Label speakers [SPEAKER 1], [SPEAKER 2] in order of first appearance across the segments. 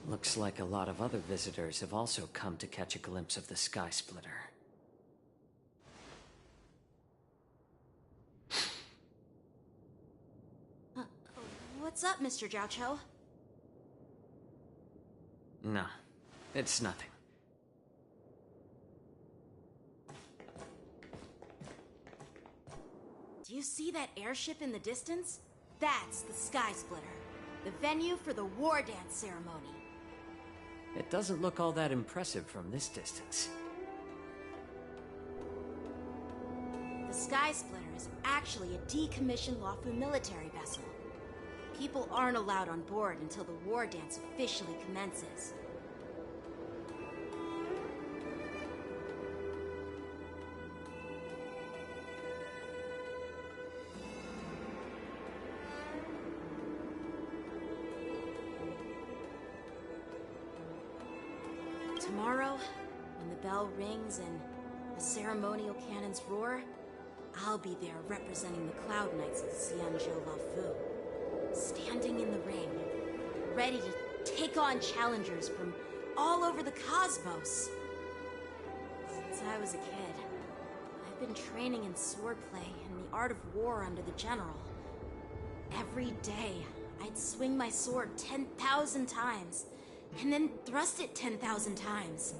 [SPEAKER 1] Looks like a lot of other visitors have also come to catch a glimpse of the Sky Splitter.
[SPEAKER 2] What's up, Mr. Jiaoqiu?
[SPEAKER 1] No, it's nothing.
[SPEAKER 2] Do you see that airship in the distance? That's the Sky Splitter, the venue for the war dance ceremony.
[SPEAKER 1] It doesn't look all that impressive from this distance.
[SPEAKER 2] The Sky Splitter is actually a decommissioned Luofu military vessel. People aren't allowed on board until the war dance officially commences. Tomorrow, when the bell rings and the ceremonial cannons roar, I'll be there representing the Cloud Knights of Xianzhou Luofu, standing in the ring, ready to take on challengers from all over the cosmos. Since I was a kid, I've been training in swordplay and the art of war under the general. Every day, I'd swing my sword 10,000 times, and then thrust it 10,000 times,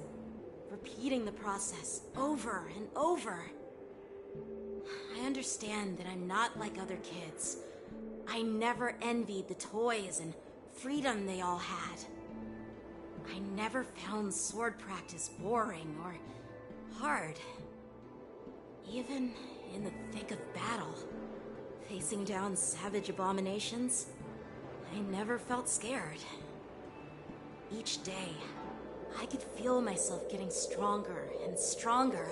[SPEAKER 2] repeating the process over and over. I understand that I'm not like other kids. I never envied the toys and freedom they all had. I never found sword practice boring or hard. Even in the thick of battle, facing down savage abominations, I never felt scared. Each day, I could feel myself getting stronger and stronger,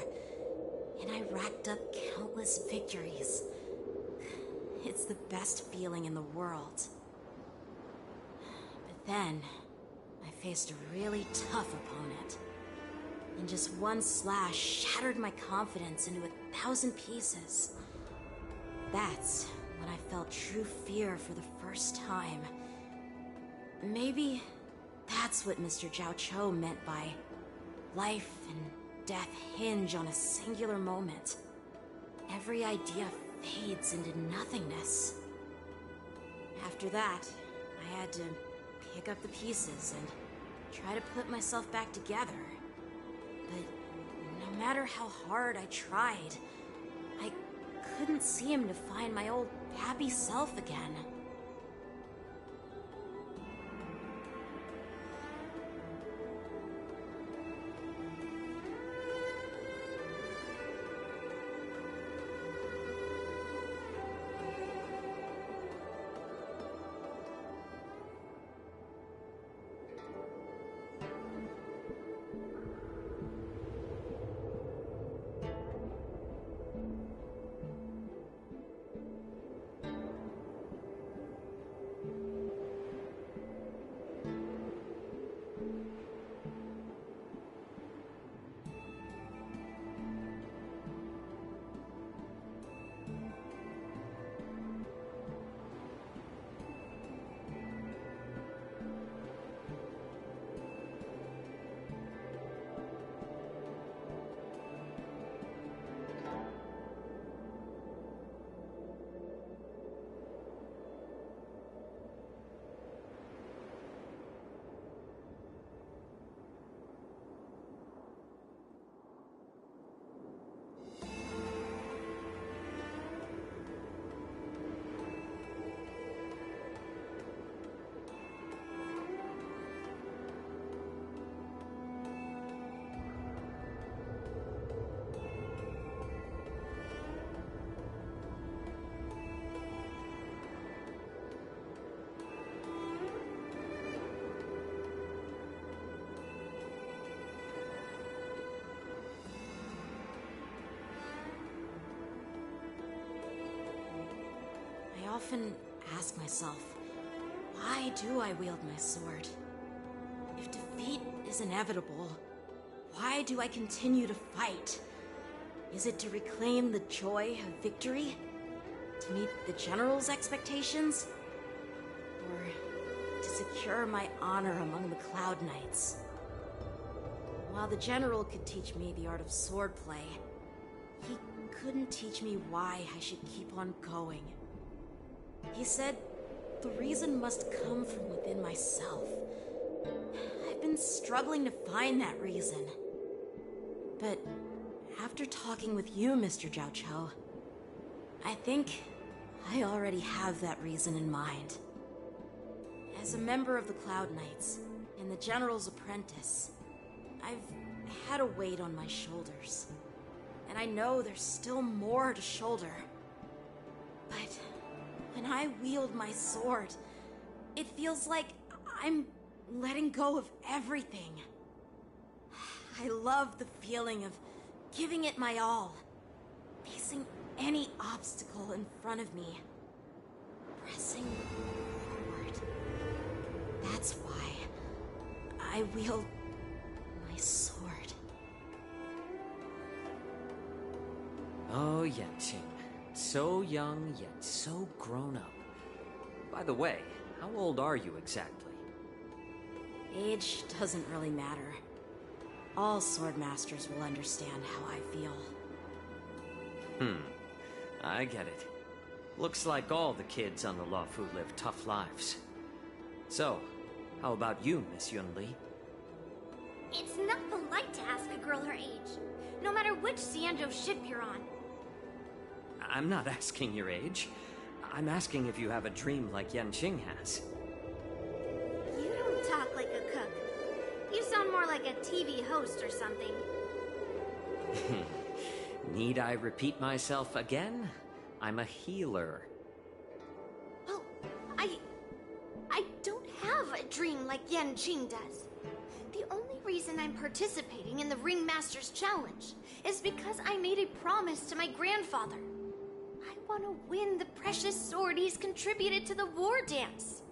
[SPEAKER 2] and I racked up countless victories. It's the best feeling in the world. But then, I faced a really tough opponent, and just one slash shattered my confidence into 1,000 pieces. That's when I felt true fear for the first time. Maybe that's what Mr. Jiaoqiu meant by life and death hinge on a singular moment. Every idea fades into nothingness. After that, I had to pick up the pieces and try to put myself back together. But no matter how hard I tried, I couldn't seem to find my old happy self again. I often ask myself, why do I wield my sword? If defeat is inevitable, why do I continue to fight? Is it to reclaim the joy of victory? To meet the general's expectations? Or to secure my honor among the Cloud Knights. While the general could teach me the art of swordplay, he couldn't teach me why I should keep on going. He said the reason must come from within myself. I've been struggling to find that reason. But after talking with you, Mr. Zhao Cho, I think I already have that reason in mind. As a member of the Cloud Knights and the General's apprentice, I've had a weight on my shoulders. And I know there's still more to shoulder. But when I wield my sword, it feels like I'm letting go of everything. I love the feeling of giving it my all, facing any obstacle in front of me, pressing forward. That's why I wield my sword.
[SPEAKER 1] Oh, Yanqing. So young, yet so grown up. By the way, how old are you exactly?
[SPEAKER 2] Age doesn't really matter. All swordmasters will understand how I feel.
[SPEAKER 1] I get it. Looks like all the kids on the Luofu live tough lives. So, how about you, Miss Yunli?
[SPEAKER 3] It's not polite to ask a girl her age, no matter which Xianzhou ship you're on.
[SPEAKER 1] I'm not asking your age. I'm asking if you have a dream like Yanqing has.
[SPEAKER 3] You don't talk like a cook. You sound more like a TV host or something.
[SPEAKER 1] Need I repeat myself again? I'm a healer.
[SPEAKER 3] Well, I don't have a dream like Yanqing does. The only reason I'm participating in the Ringmaster's Challenge is because I made a promise to my grandfather. I want to win the precious sword he's contributed to the war dance.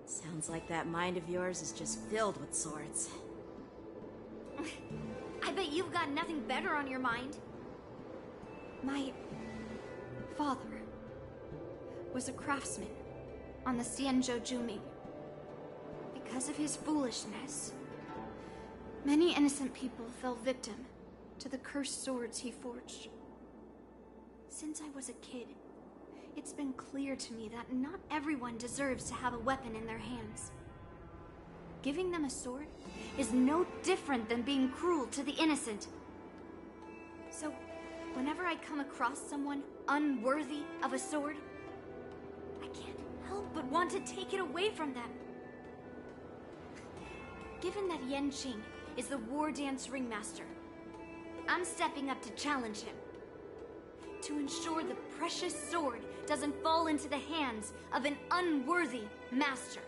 [SPEAKER 2] Sounds like that mind of yours is just filled with swords.
[SPEAKER 3] I bet you've got nothing better on your mind. My father was a craftsman on the Xianzhou Juming. Because of his foolishness, many innocent people fell victim to the cursed swords he forged. Since I was a kid, it's been clear to me that not everyone deserves to have a weapon in their hands. Giving them a sword is no different than being cruel to the innocent. So, whenever I come across someone unworthy of a sword, I can't help but want to take it away from them. Given that Yanqing is the war dance ringmaster, I'm stepping up to challenge him. To ensure the precious sword doesn't fall into the hands of an unworthy master.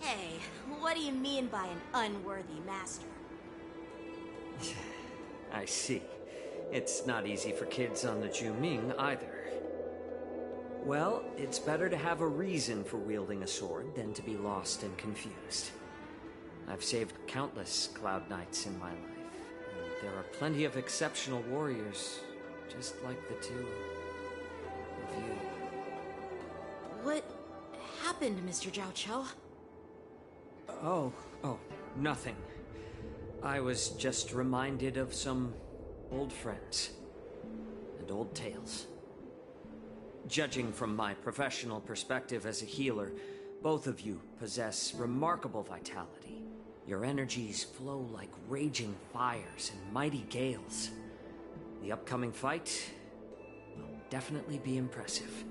[SPEAKER 2] Hey, what do you mean by an unworthy master?
[SPEAKER 1] I see. It's not easy for kids on the Juming either. Well, it's better to have a reason for wielding a sword than to be lost and confused. I've saved countless Cloud Knights in my life, and there are plenty of exceptional warriors, just like the two of you.
[SPEAKER 2] What happened, Mr. Zhao Cho?
[SPEAKER 1] Oh, nothing. I was just reminded of some old friends and old tales. Judging from my professional perspective as a healer, both of you possess remarkable vitality. Your energies flow like raging fires and mighty gales. The upcoming fight will definitely be impressive.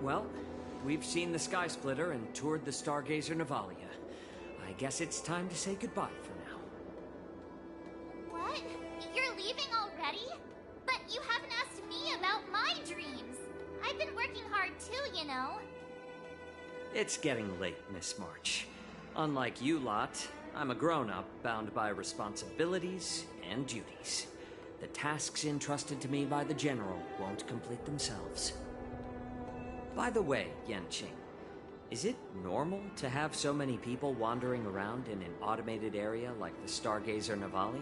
[SPEAKER 1] well, we've seen the Sky Splitter and toured the Stargazer Navalia. I guess it's time to say goodbye for now.
[SPEAKER 4] What? You're leaving already? But you haven't asked me about my dreams. I've been working hard too, you know.
[SPEAKER 1] It's getting late, Miss March. Unlike you lot, I'm a grown-up bound by responsibilities and duties. The tasks entrusted to me by the General won't complete themselves. By the way, Yanqing, is it normal to have so many people wandering around in an automated area like the Stargazer Navalia?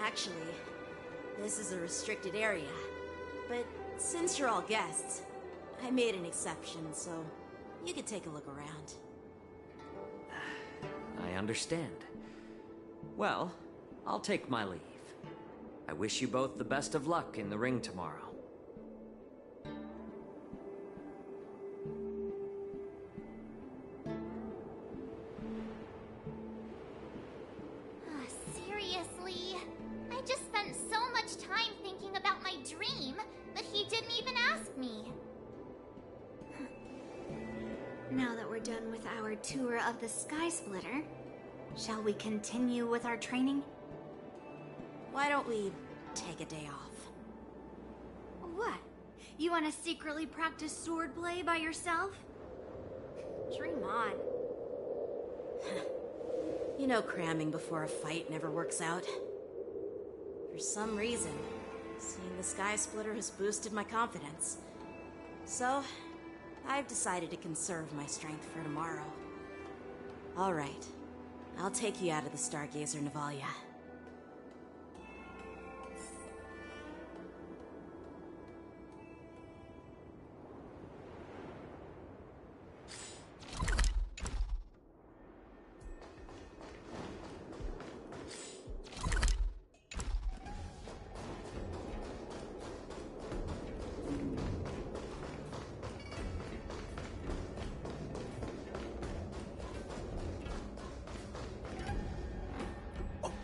[SPEAKER 2] Actually, this is a restricted area. But since you're all guests, I made an exception, so you could take a look around.
[SPEAKER 1] I understand. Well, I'll take my leave. I wish you both the best of luck in the ring tomorrow.
[SPEAKER 4] Seriously? I just spent so much time thinking about my dream, but he didn't even ask me.
[SPEAKER 3] Now that we're done with our tour of the Sky Splitter, shall we continue with our training?
[SPEAKER 2] Why don't we take a day off?
[SPEAKER 3] What? You want to secretly practice swordplay by yourself?
[SPEAKER 2] Dream on. You know cramming before a fight never works out. For some reason, seeing the Sky Splitter has boosted my confidence. So, I've decided to conserve my strength for tomorrow. Alright, I'll take you out of the Stargazer Navalia.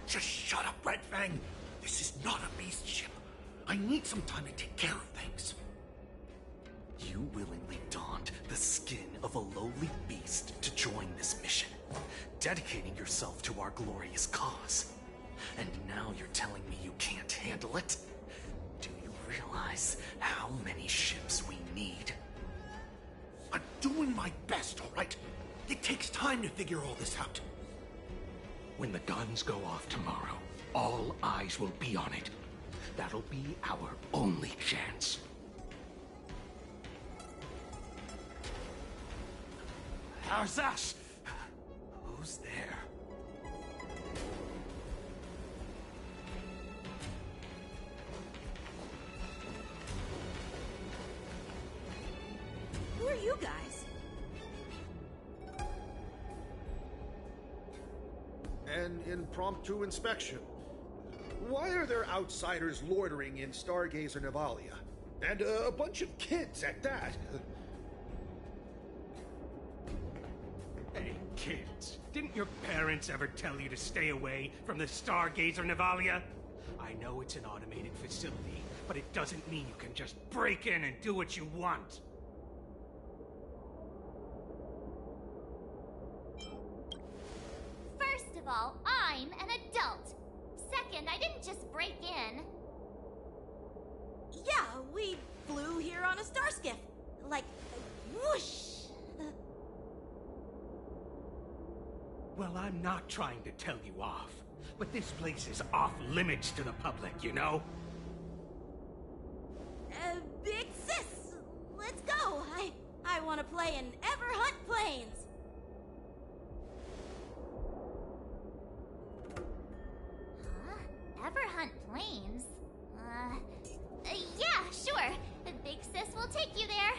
[SPEAKER 5] Just shut up, Red Fang! This is not a beast ship. I need some time to take care of things. You willingly donned the skin of a lowly beast to join this mission, dedicating yourself to our glorious cause. And now you're telling me you can't handle it? Do you realize how many ships we need? I'm doing my best, all right? It takes time to figure all this out. When the guns go off tomorrow, all eyes will be on it. That'll be our only chance. How's that? Who's there?
[SPEAKER 2] Who are you guys?
[SPEAKER 6] An impromptu inspection. Why are there outsiders loitering in Stargazer Navalia? And a bunch of kids at that.
[SPEAKER 5] Hey, kids. Didn't your parents ever tell you to stay away from the Stargazer Navalia? I know it's an automated facility, but it doesn't mean you can just break in and do what you want.
[SPEAKER 4] First of all, I'm an adult. Second, I didn't just break in.
[SPEAKER 2] Yeah, we flew here on a starskiff. Like, whoosh!
[SPEAKER 5] Well, I'm not trying to tell you off, but this place is off limits to the public, you know?
[SPEAKER 2] Big sis! Let's go! I want to play in Everhunt Plains!
[SPEAKER 4] Huh? Everhunt Plains? Yeah, sure. The big sis will take you there.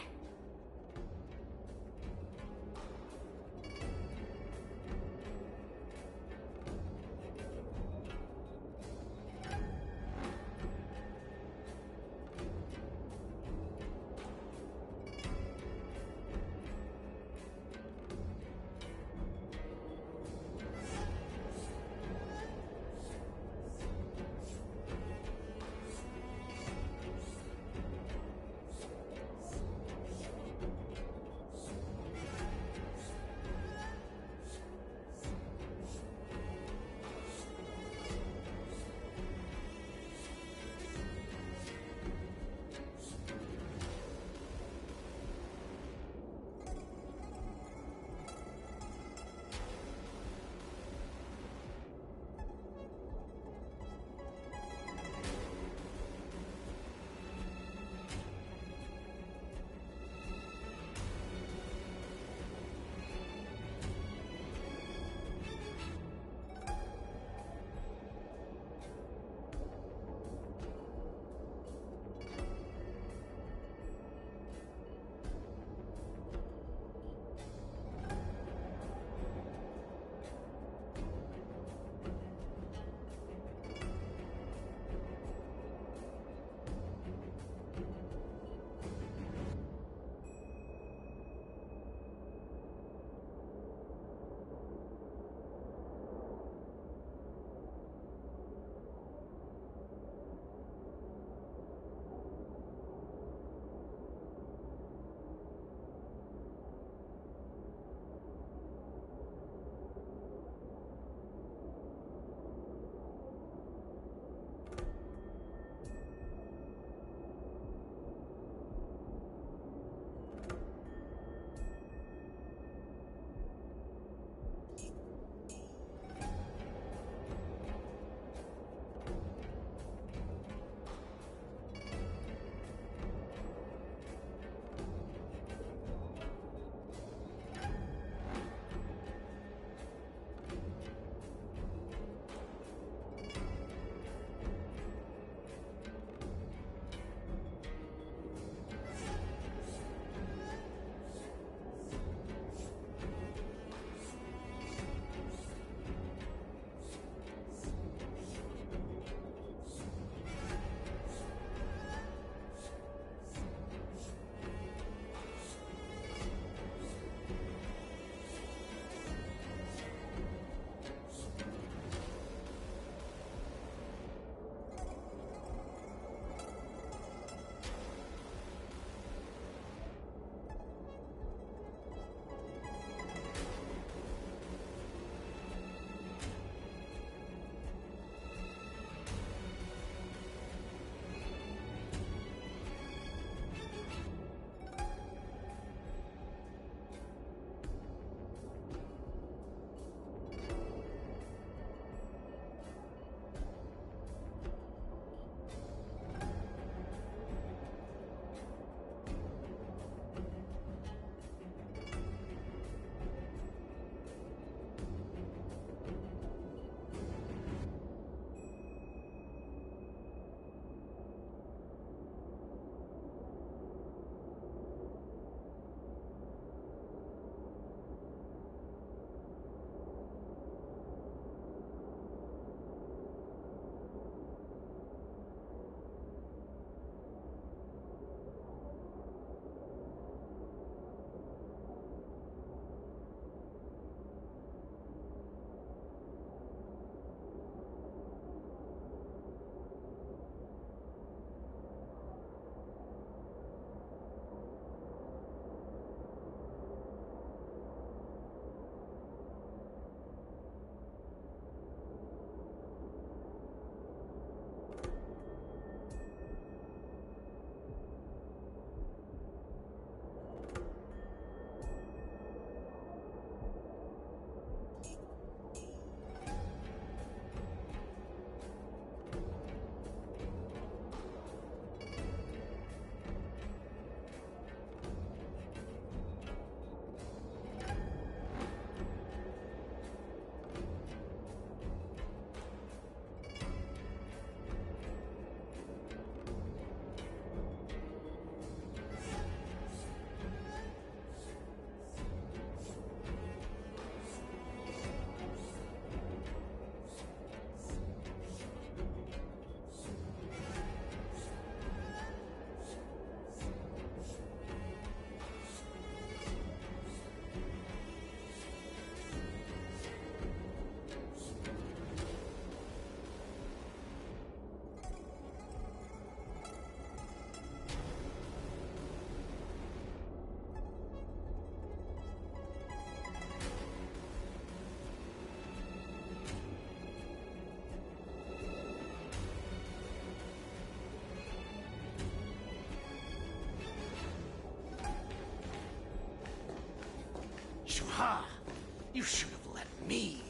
[SPEAKER 5] You should have let me.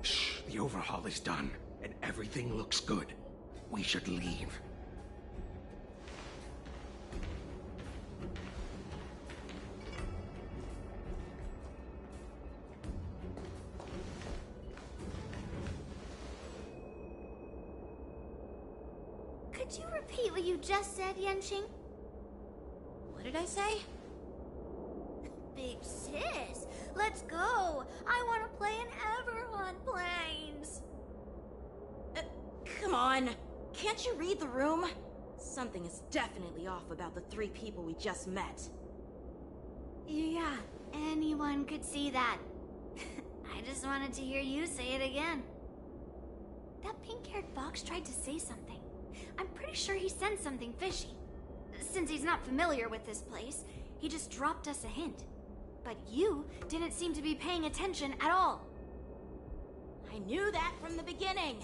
[SPEAKER 7] Shh, the overhaul is done, and everything looks good. We should leave.
[SPEAKER 3] Could you repeat what you just said, Yanqing?
[SPEAKER 2] What did I say?
[SPEAKER 3] Big sis, let's go. I want to play in Everhorn Plains.
[SPEAKER 2] Come on. Can't you read the room? Something is definitely off about the 3 people we just met.
[SPEAKER 3] Yeah, anyone could see that. I just wanted to hear you say it again. That pink-haired fox tried to say something. I'm pretty sure he sensed something fishy. Since he's not familiar with this place, he just dropped us a hint. But you didn't seem to be paying attention at all.
[SPEAKER 2] I knew that from the beginning.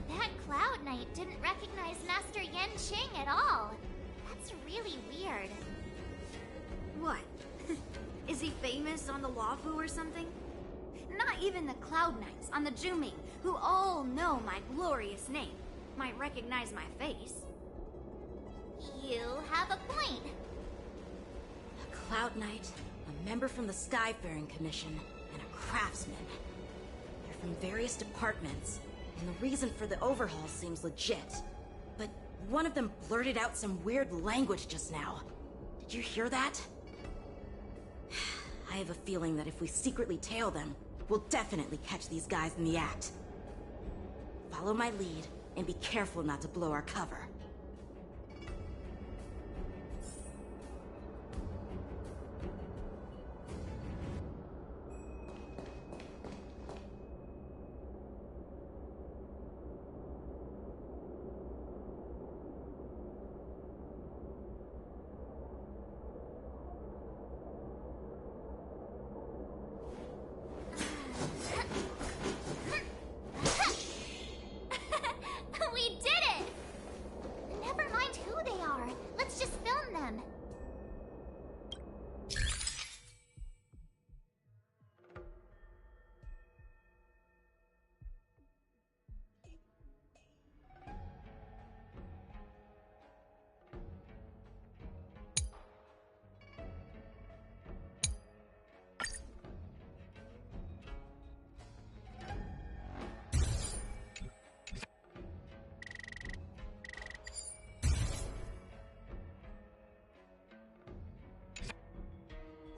[SPEAKER 4] That Cloud Knight didn't recognize Master Yanqing at all. That's really weird.
[SPEAKER 3] What? Is he famous on the Wafu or something? Not even the Cloud Knights on the Juming, who all know my glorious name, might recognize my face.
[SPEAKER 4] You have a point.
[SPEAKER 2] A Cloud Knight, a member from the Skyfaring Commission, and a craftsman. They're from various departments, and the reason for the overhaul seems legit. But one of them blurted out some weird language just now. Did you hear that? I have a feeling that if we secretly tail them, we'll definitely catch these guys in the act. Follow my lead, and be careful not to blow our cover.
[SPEAKER 4] We did it! Never mind who they are. Let's just film them.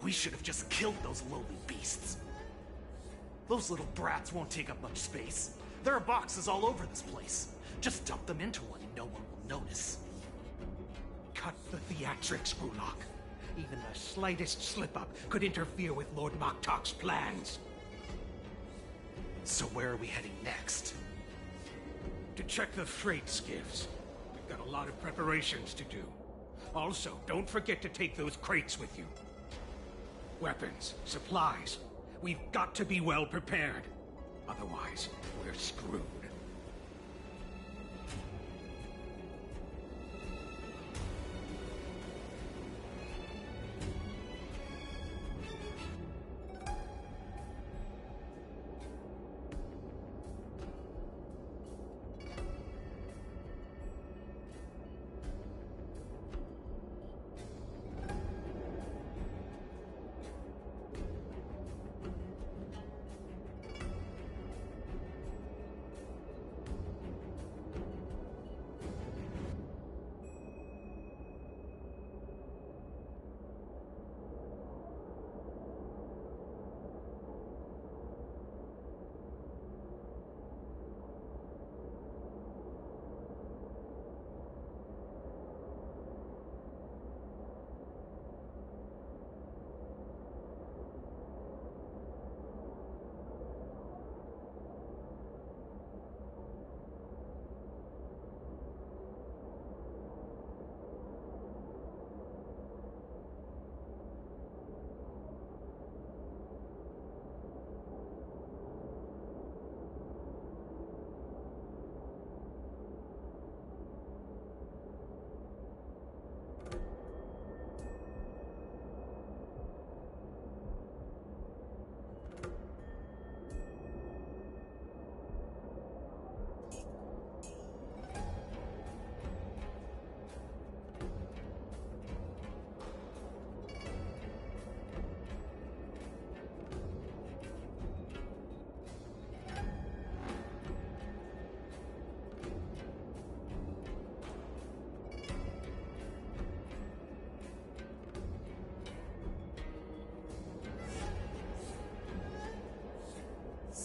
[SPEAKER 5] We should have just killed those lowly beasts. Those little brats won't take up much space. There are boxes all over this place. Just dump them into one and no one will notice.
[SPEAKER 7] Cut the theatrics, Gulak. Even the slightest slip-up could interfere with Lord Moktok's plans.
[SPEAKER 5] So where are we heading next?
[SPEAKER 7] To check the freight skiffs. We've got a lot of preparations to do. Also, don't forget to take those crates with you. Weapons, supplies. We've got to be well prepared. Otherwise, we're screwed.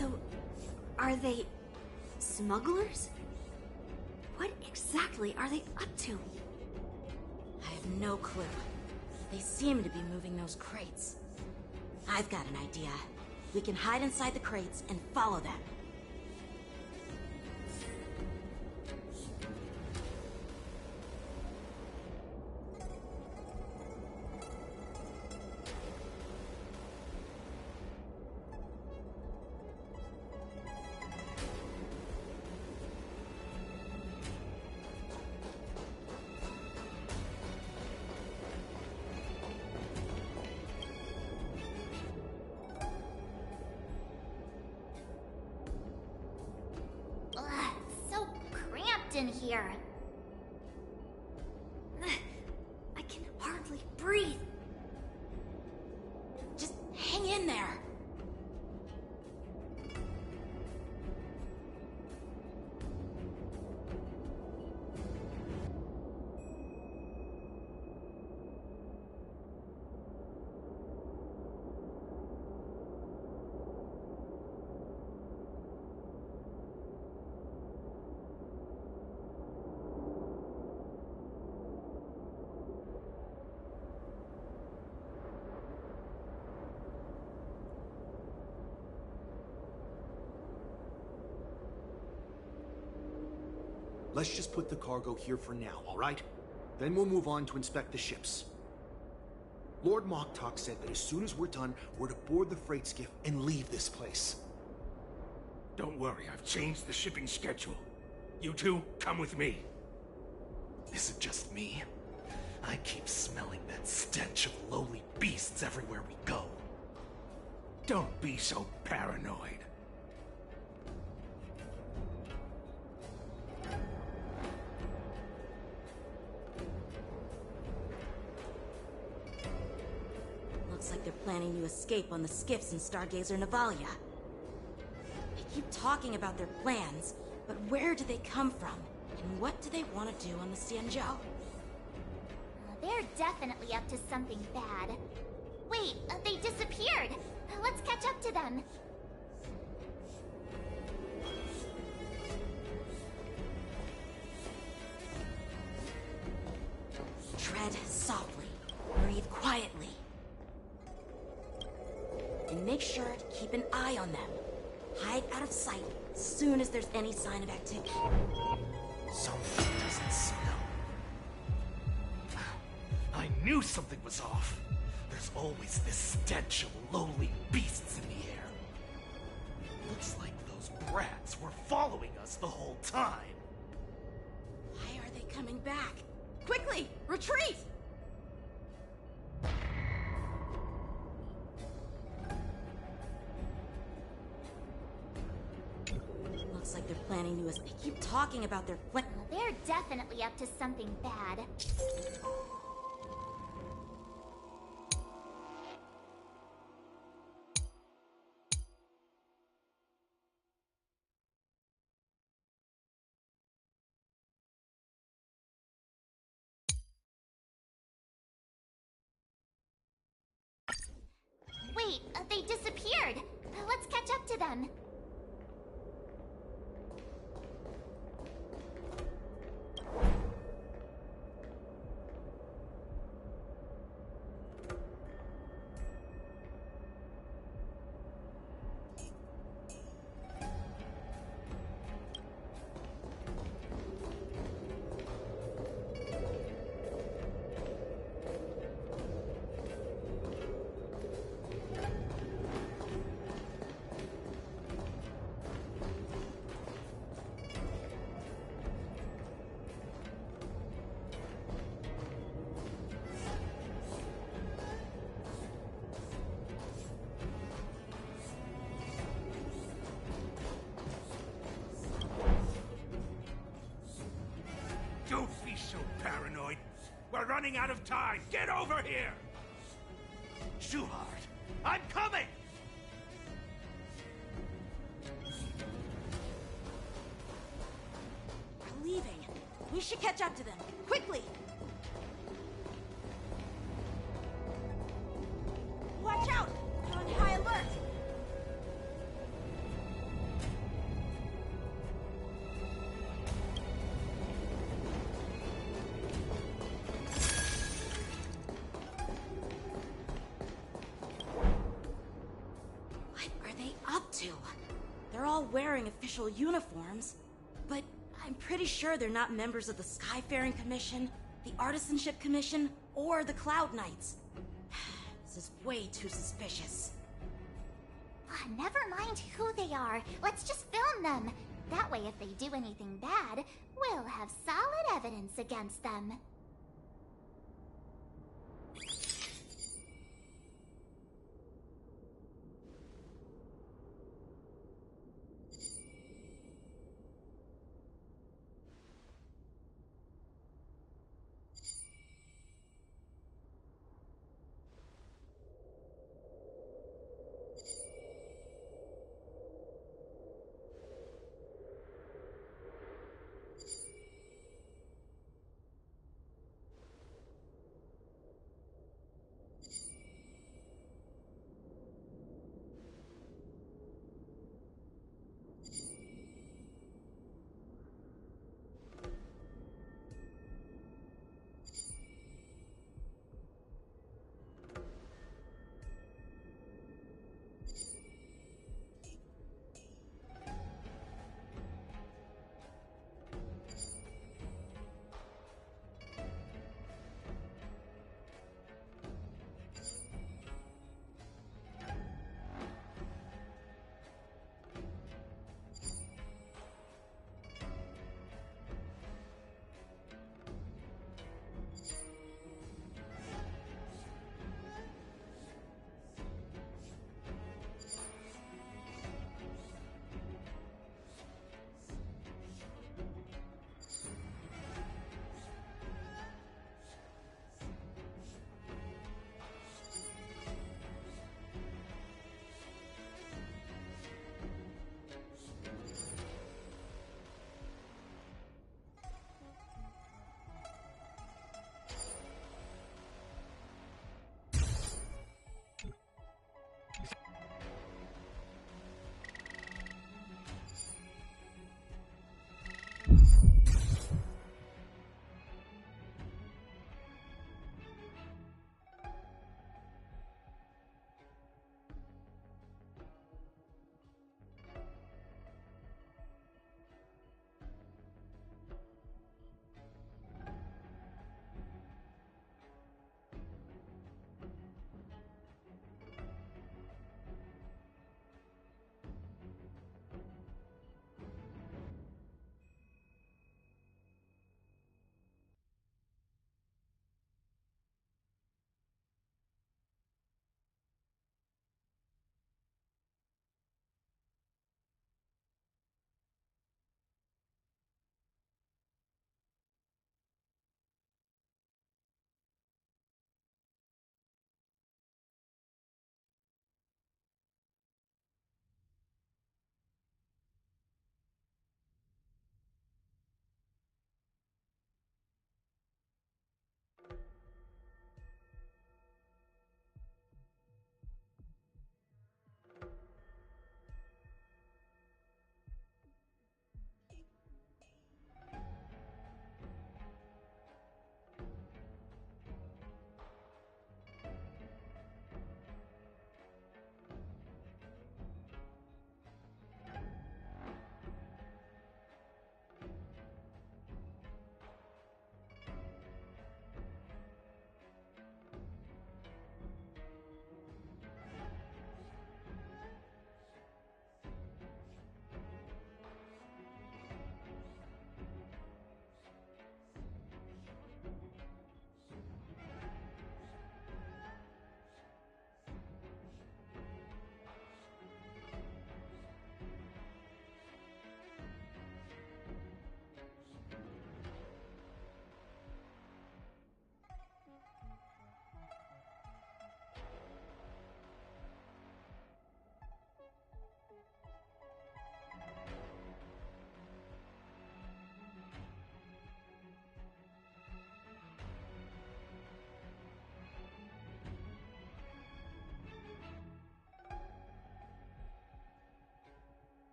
[SPEAKER 3] So, are they smugglers? What exactly are they up to?
[SPEAKER 2] I have no clue. They seem to be moving those crates. I've got an idea. We can hide inside the crates and follow them.
[SPEAKER 4] Ugh, so cramped in here.
[SPEAKER 3] I can hardly breathe.
[SPEAKER 2] Just hang in there.
[SPEAKER 5] Let's just put the cargo here for now, all right? Then we'll move on to inspect the ships. Lord Moktok said that as soon as we're done, we're to board the freight skiff and leave this place.
[SPEAKER 7] Don't worry, I've changed the shipping schedule. You two, come with me.
[SPEAKER 5] Is it just me? I keep smelling that stench of lowly beasts everywhere we go.
[SPEAKER 7] Don't be so paranoid.
[SPEAKER 2] Looks like they're planning to escape on the skiffs in Stargazer Navalia. They keep talking about their plans, but where do they come from? And what do they want to do on the Xianzhou?
[SPEAKER 4] They're definitely up to something bad. Wait, they disappeared. Let's catch up to them.
[SPEAKER 2] Tread softly. Breathe quietly. And make sure to keep an eye on them. Hide out of sight as soon as there's any sign of activity.
[SPEAKER 5] Something doesn't smell. I knew something was off. There's always this stench of lowly beasts in the air. Looks like those brats were following us the whole time.
[SPEAKER 2] Why are they coming back? Quickly, retreat! Looks like they're planning to They keep talking about their plan.
[SPEAKER 4] They're definitely up to something bad. Wait, they disappeared. Let's catch up to them.
[SPEAKER 7] Don't be so paranoid. We're running out of time. Get over here!
[SPEAKER 5] Shuhart, I'm coming!
[SPEAKER 2] We're leaving. We should catch up to them. Quickly! Watch out! They're on high alert! They're all wearing official uniforms, but I'm pretty sure they're not members of the Skyfaring Commission, the Artisanship Commission, or the Cloud Knights. This is way too suspicious.
[SPEAKER 4] Never mind who they are. Let's just film them. That way, if they do anything bad, we'll have solid evidence against them.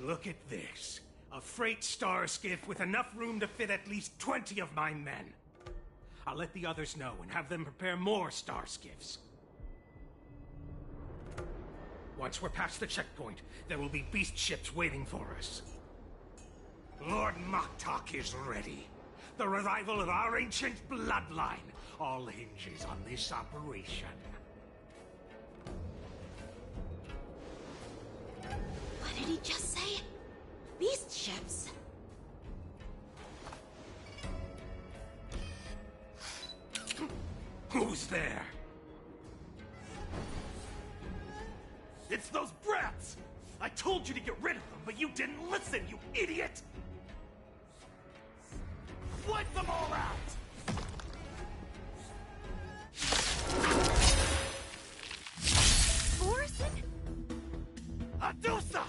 [SPEAKER 7] Look at this. A freight star skiff with enough room to fit at least 20 of my men. I'll let the others know and have them prepare more star skiffs. Once we're past the checkpoint, there will be beast ships waiting for us. Lord Moktok is ready. The revival of our ancient bloodline all hinges on this operation.
[SPEAKER 2] What did he just say? Beast ships?
[SPEAKER 7] Who's there?
[SPEAKER 5] It's those brats! I told you to get rid of them, but you didn't listen, you idiot! Wipe them all out!
[SPEAKER 2] Morrison?
[SPEAKER 5] Adusa!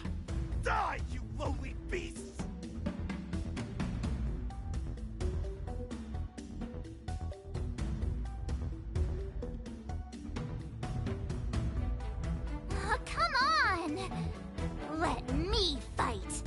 [SPEAKER 5] Die, you lowly beasts!
[SPEAKER 4] Oh, come on! Let me fight!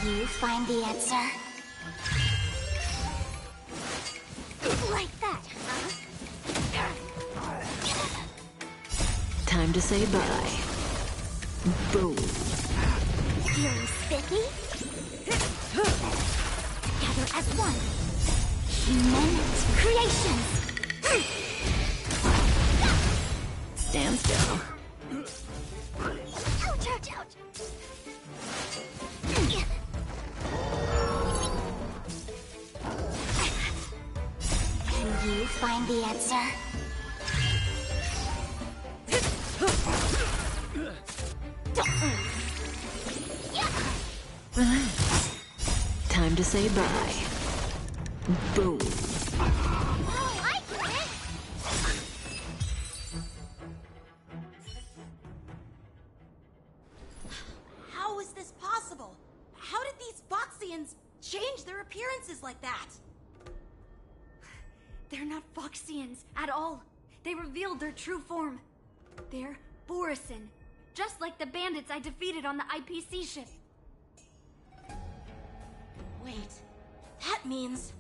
[SPEAKER 4] you find the answer? Like that, huh?
[SPEAKER 8] Time to say bye. Boom.
[SPEAKER 4] Feeling spiffy? Together as one. Human creations.
[SPEAKER 8] Stand still.
[SPEAKER 4] Ouch, ouch, ouch. Can you find the answer?
[SPEAKER 8] Time to say bye. Boom.
[SPEAKER 4] Oh, I get it.
[SPEAKER 2] How is this possible? How did these Foxians change their appearances like that?
[SPEAKER 3] They're not Foxians at all. They revealed their true form. They're Borisin, just like the bandits I defeated on the IPC ship.
[SPEAKER 2] Wait, that means...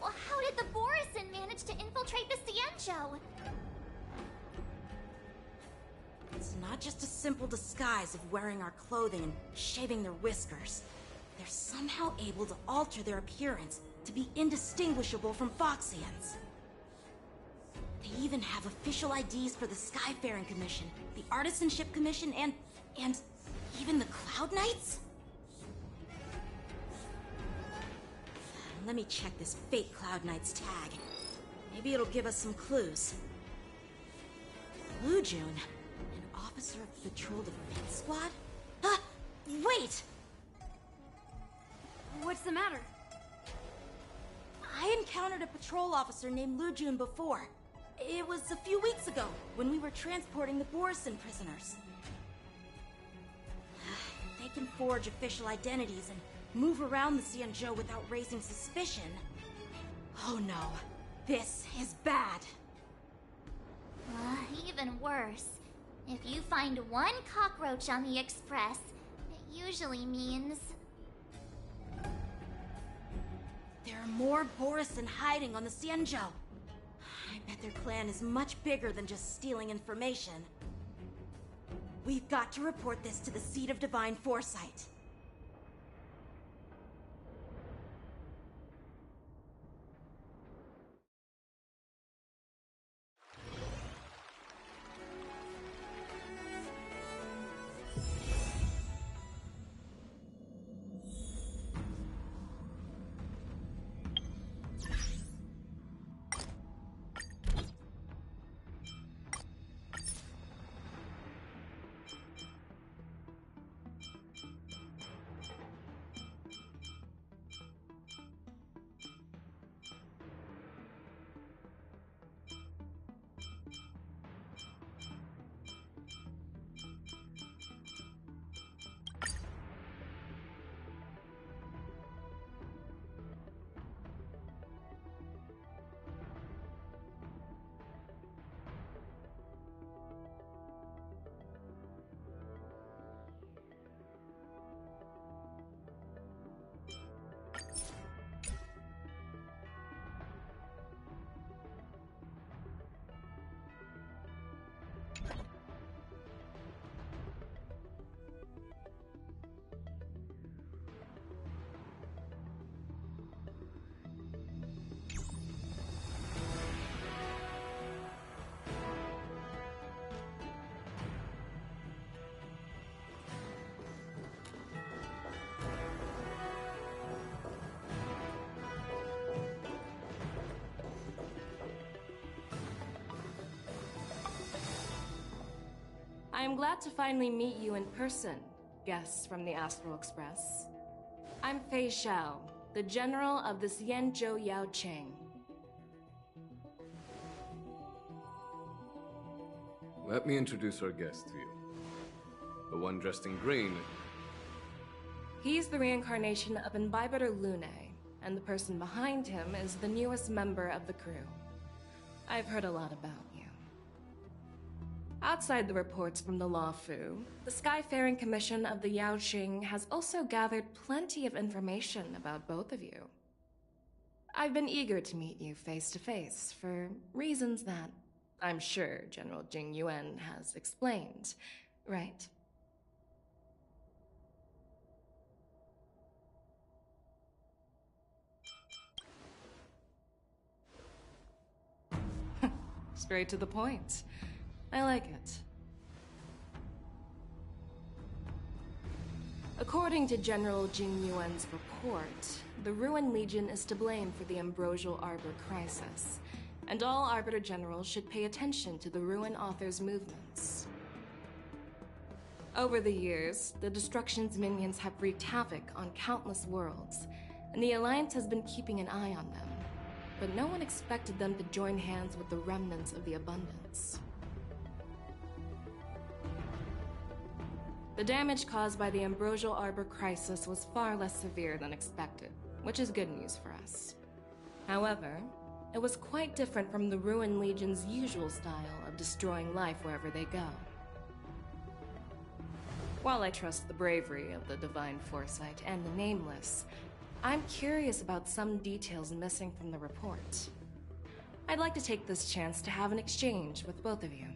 [SPEAKER 4] Well, how did the Borisin manage to infiltrate the Cienjo?
[SPEAKER 2] It's not just a simple disguise of wearing our clothing and shaving their whiskers. They're somehow able to alter their appearance to be indistinguishable from Foxians. They even have official IDs for the Skyfaring Commission, the Artisanship Commission, and even the Cloud Knights? Let me check this fake Cloud Knight's tag. Maybe it'll give us some clues. Blue June, an officer of the Patrol Defense Squad? Wait!
[SPEAKER 3] What's the matter?
[SPEAKER 2] I encountered a patrol officer named Lu Jun before. It was a few weeks ago, when we were transporting the Borisin prisoners. They can forge official identities and move around the Cienjo without raising suspicion. Oh no, this is bad.
[SPEAKER 4] Even worse. If you find one cockroach on the Express, it usually means...
[SPEAKER 2] There are more Borisin hiding on the Cienjo. I bet their clan is much bigger than just stealing information. We've got to report this to the Seat of Divine Foresight.
[SPEAKER 9] I am glad to finally meet you in person, guests from the Astral Express. I'm Fei Xiao, the General of the Cienjo Yao Cheng.
[SPEAKER 10] Let me introduce our guest to you. The one dressed in green.
[SPEAKER 9] He's the reincarnation of Imbibitor Lune, and the person behind him is the newest member of the crew. I've heard a lot about you. Outside the reports from the Law Fu, the Skyfaring Commission of the Yaoqing has also gathered plenty of information about both of you. I've been eager to meet you face to face for reasons that I'm sure General Jing Yuan has explained, right? Straight to the point. I like it. According to General Jing Yuan's report, the Ruin Legion is to blame for the Ambrosial Arbor crisis, and all Arbiter Generals should pay attention to the Ruin Author's movements. Over the years, the Destruction's minions have wreaked havoc on countless worlds, and the Alliance has been keeping an eye on them, but no one expected them to join hands with the remnants of the Abundance. The damage caused by the Ambrosial Arbor crisis was far less severe than expected, which is good news for us. However, it was quite different from the Ruin Legion's usual style of destroying life wherever they go. While I trust the bravery of the Divine Foresight and the Nameless, I'm curious about some details missing from the report. I'd like to take this chance to have an exchange with both of you.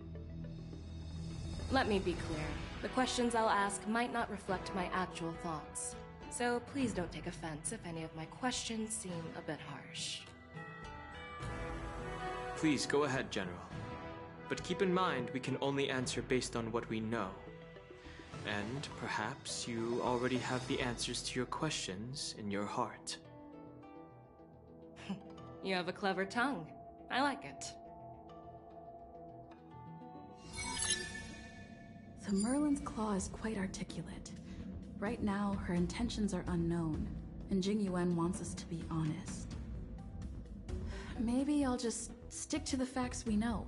[SPEAKER 9] Let me be clear. The questions I'll ask might not reflect my actual thoughts, so please don't take offense if any of my questions seem a bit harsh.
[SPEAKER 11] Please go ahead, General. But keep in mind we can only answer based on what we know. And perhaps you already have the answers to your questions in your heart.
[SPEAKER 9] You have a clever tongue. I like it.
[SPEAKER 12] The Merlin's Claw is quite articulate. Right now, her intentions are unknown, and Jing Yuan wants us to be honest. Maybe I'll just stick to the facts we know.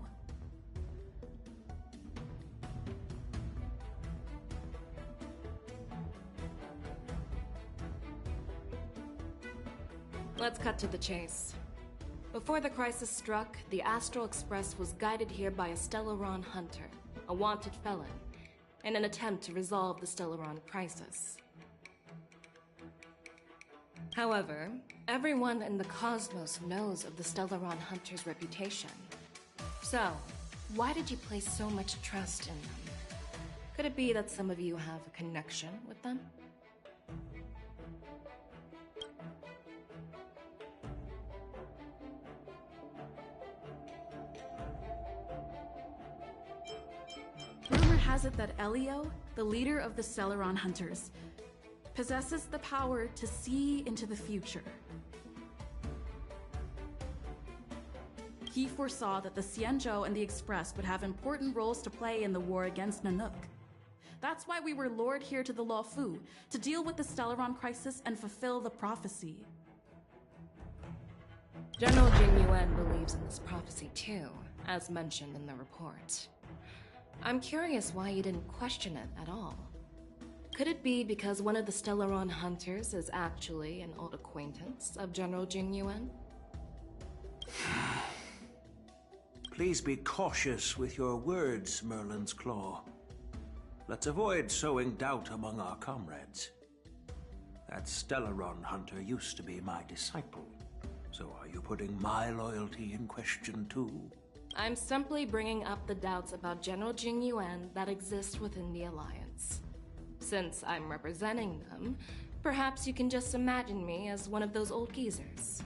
[SPEAKER 9] Let's cut to the chase. Before the crisis struck, the Astral Express was guided here by a Stellaron hunter, a wanted felon, in an attempt to resolve the Stellaron crisis. However, everyone in the cosmos knows of the Stellaron hunter's reputation. So, why did you place so much trust in them? Could it be that some of you have a connection with them?
[SPEAKER 12] Rumor has it that Elio, the leader of the Stellaron Hunters, possesses the power to see into the future. He foresaw that the Xianzhou and the Express would have important roles to play in the war against Nanook. That's why we were lured here to the Luofu, to deal with the Stellaron crisis and fulfill the prophecy.
[SPEAKER 9] General Jing Yuan believes in this prophecy too, as mentioned in the report. I'm curious why you didn't question it at all. Could it be because one of the Stellaron hunters is actually an old acquaintance of General Jing Yuan?
[SPEAKER 13] Please be cautious with your words, Merlin's Claw. Let's avoid sowing doubt among our comrades. That Stellaron hunter used to be my disciple. So are you putting my loyalty in question too?
[SPEAKER 9] I'm simply bringing up the doubts about General Jing Yuan that exist within the Alliance. Since I'm representing them, perhaps you can just imagine me as one of those old geezers.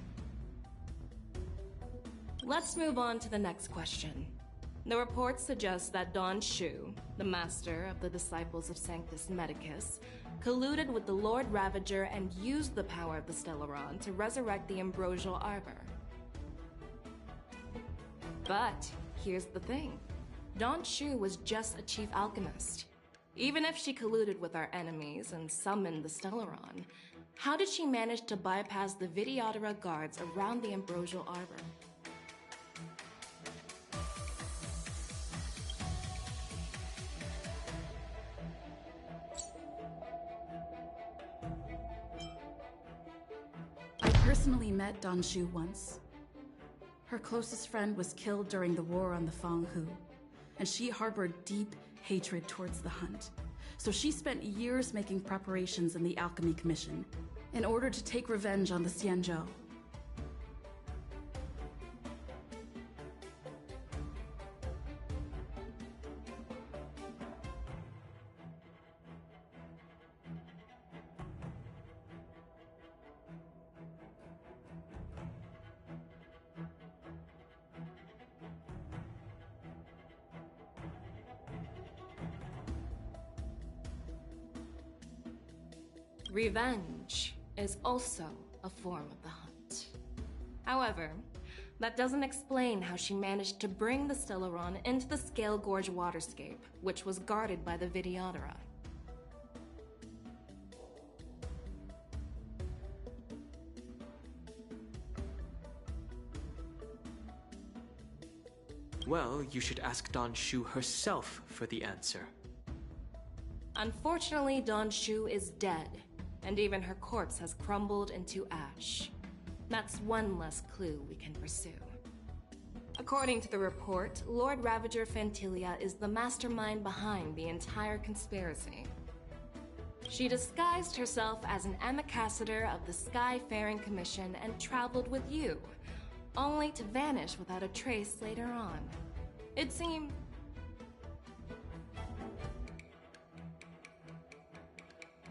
[SPEAKER 9] Let's move on to the next question. The report suggests that Don Shu, the master of the Disciples of Sanctus Medicus, colluded with the Lord Ravager and used the power of the Stellaron to resurrect the Ambrosial Arbor. But here's the thing. Don Shu was just a chief alchemist. Even if she colluded with our enemies and summoned the Stellaron, how did she manage to bypass the Videodora guards around the Ambrosial Arbor?
[SPEAKER 12] I personally met Don Shu once. Her closest friend was killed during the war on the Fanghu. and she harbored deep hatred towards the hunt. So she spent years making preparations in the Alchemy Commission in order to take revenge on the Xianzhou.
[SPEAKER 9] Revenge is also a form of the hunt. However, that doesn't explain how she managed to bring the Stellaron into the Scale Gorge waterscape, which was guarded by the Videodora.
[SPEAKER 11] Well, you should ask Don Shu herself for the answer.
[SPEAKER 9] Unfortunately, Don Shu is dead, and even her corpse has crumbled into ash. That's one less clue we can pursue. According to the report, Lord Ravager Fantilia is the mastermind behind the entire conspiracy. She disguised herself as an ambassador of the Skyfaring Commission and traveled with you, only to vanish without a trace later on. It seemed...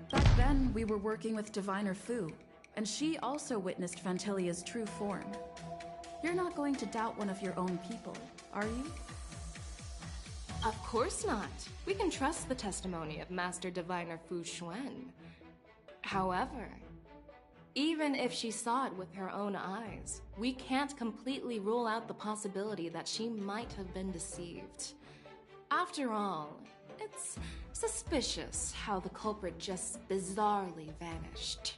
[SPEAKER 12] Back then, we were working with Diviner Fu, and she also witnessed Fantilia's true form. You're not going to doubt one of your own people, are you?
[SPEAKER 9] Of course not. We can trust the testimony of Master Diviner Fu Xuan. However, even if she saw it with her own eyes, we can't completely rule out the possibility that she might have been deceived. After all, it's suspicious how the culprit just bizarrely vanished.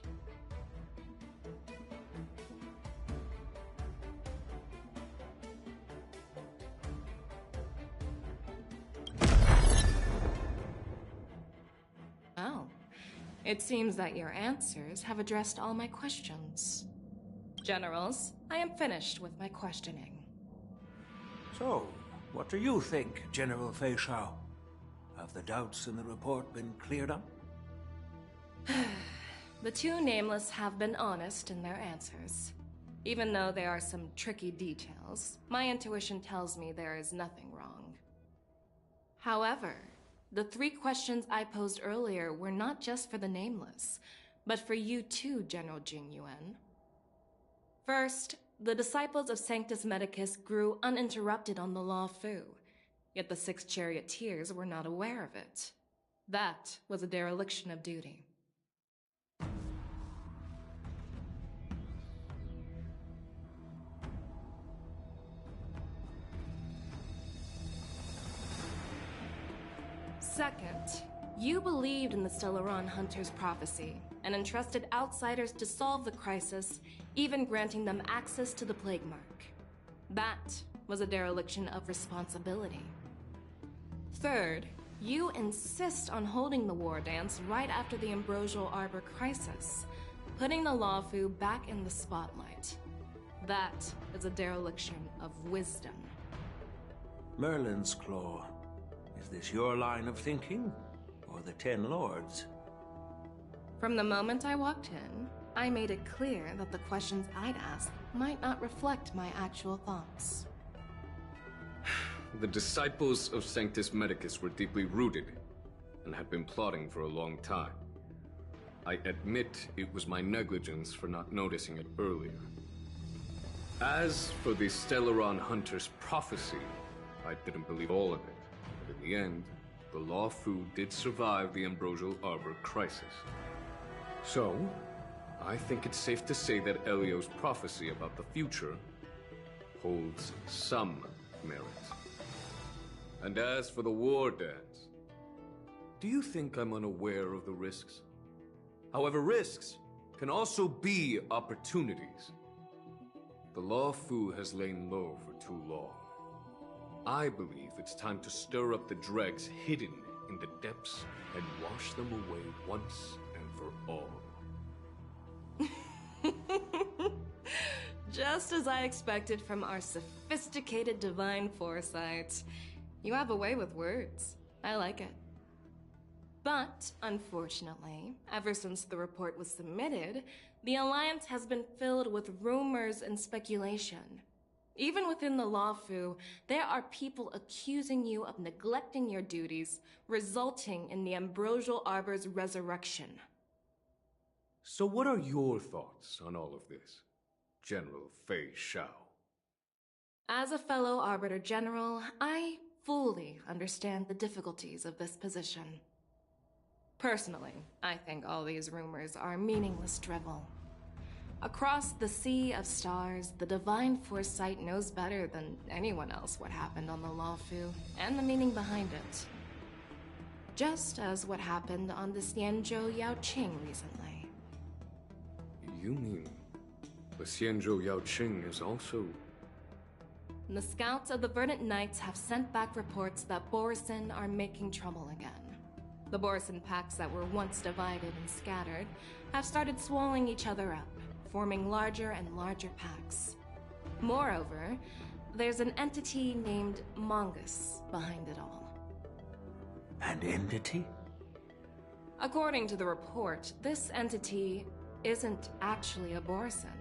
[SPEAKER 9] Oh, it seems that your answers have addressed all my questions. Generals, I am finished with my questioning.
[SPEAKER 13] So, what do you think, General Fei Shao? Have the doubts in the report been cleared up?
[SPEAKER 9] The two nameless have been honest in their answers. Even though there are some tricky details, my intuition tells me there is nothing wrong. However, the 3 questions I posed earlier were not just for the nameless, but for you too, General Jing Yuan. First, the disciples of Sanctus Medicus grew uninterrupted on the Law Fu, yet the 6 charioteers were not aware of it. That was a dereliction of duty. Second, you believed in the Stellaron Hunter's prophecy and entrusted outsiders to solve the crisis, even granting them access to the Plague Mark. That was a dereliction of responsibility. Third, you insist on holding the war dance right after the Ambrosial Arbor crisis, putting the Lawfu back in the spotlight. That is a dereliction of wisdom.
[SPEAKER 13] Merlin's Claw. Is this your line of thinking, or the 10 Lords?
[SPEAKER 9] From the moment I walked in, I made it clear that the questions I'd ask might not reflect my actual thoughts.
[SPEAKER 10] The disciples of Sanctus Medicus were deeply rooted and had been plotting for a long time. I admit it was my negligence for not noticing it earlier. As for the Stellaron Hunter's prophecy, I didn't believe all of it. But in the end, the Law Fu did survive the Ambrosial Arbor crisis. So, I think it's safe to say that Elio's prophecy about the future holds some merit. And as for the war dance, do you think I'm unaware of the risks? However, risks can also be opportunities. The Law Fu has lain low for too long. I believe it's time to stir up the dregs hidden in the depths and wash them away once and for all.
[SPEAKER 9] Just as I expected from our sophisticated divine foresight. You have a way with words. I like it. But, unfortunately, ever since the report was submitted, the Alliance has been filled with rumors and speculation. Even within the Lawfu, there are people accusing you of neglecting your duties, resulting in the Ambrosial Arbor's resurrection.
[SPEAKER 10] So what are your thoughts on all of this, General Fei Shao?
[SPEAKER 9] As a fellow Arbiter General, I fully understand the difficulties of this position. Personally, I think all these rumors are meaningless drivel. Across the sea of stars, the Divine Foresight knows better than anyone else what happened on the Lawfu and the meaning behind it. Just as what happened on the Xianzhou Yaoqing recently.
[SPEAKER 10] You mean the Xianzhou Yaoqing is also...
[SPEAKER 9] The scouts of the Verdant Knights have sent back reports that Borisin are making trouble again. The Borisin packs that were once divided and scattered have started swallowing each other up, forming larger and larger packs. Moreover, there's an entity named Mongus behind it all.
[SPEAKER 13] An entity?
[SPEAKER 9] According to the report, this entity isn't actually a Borisin.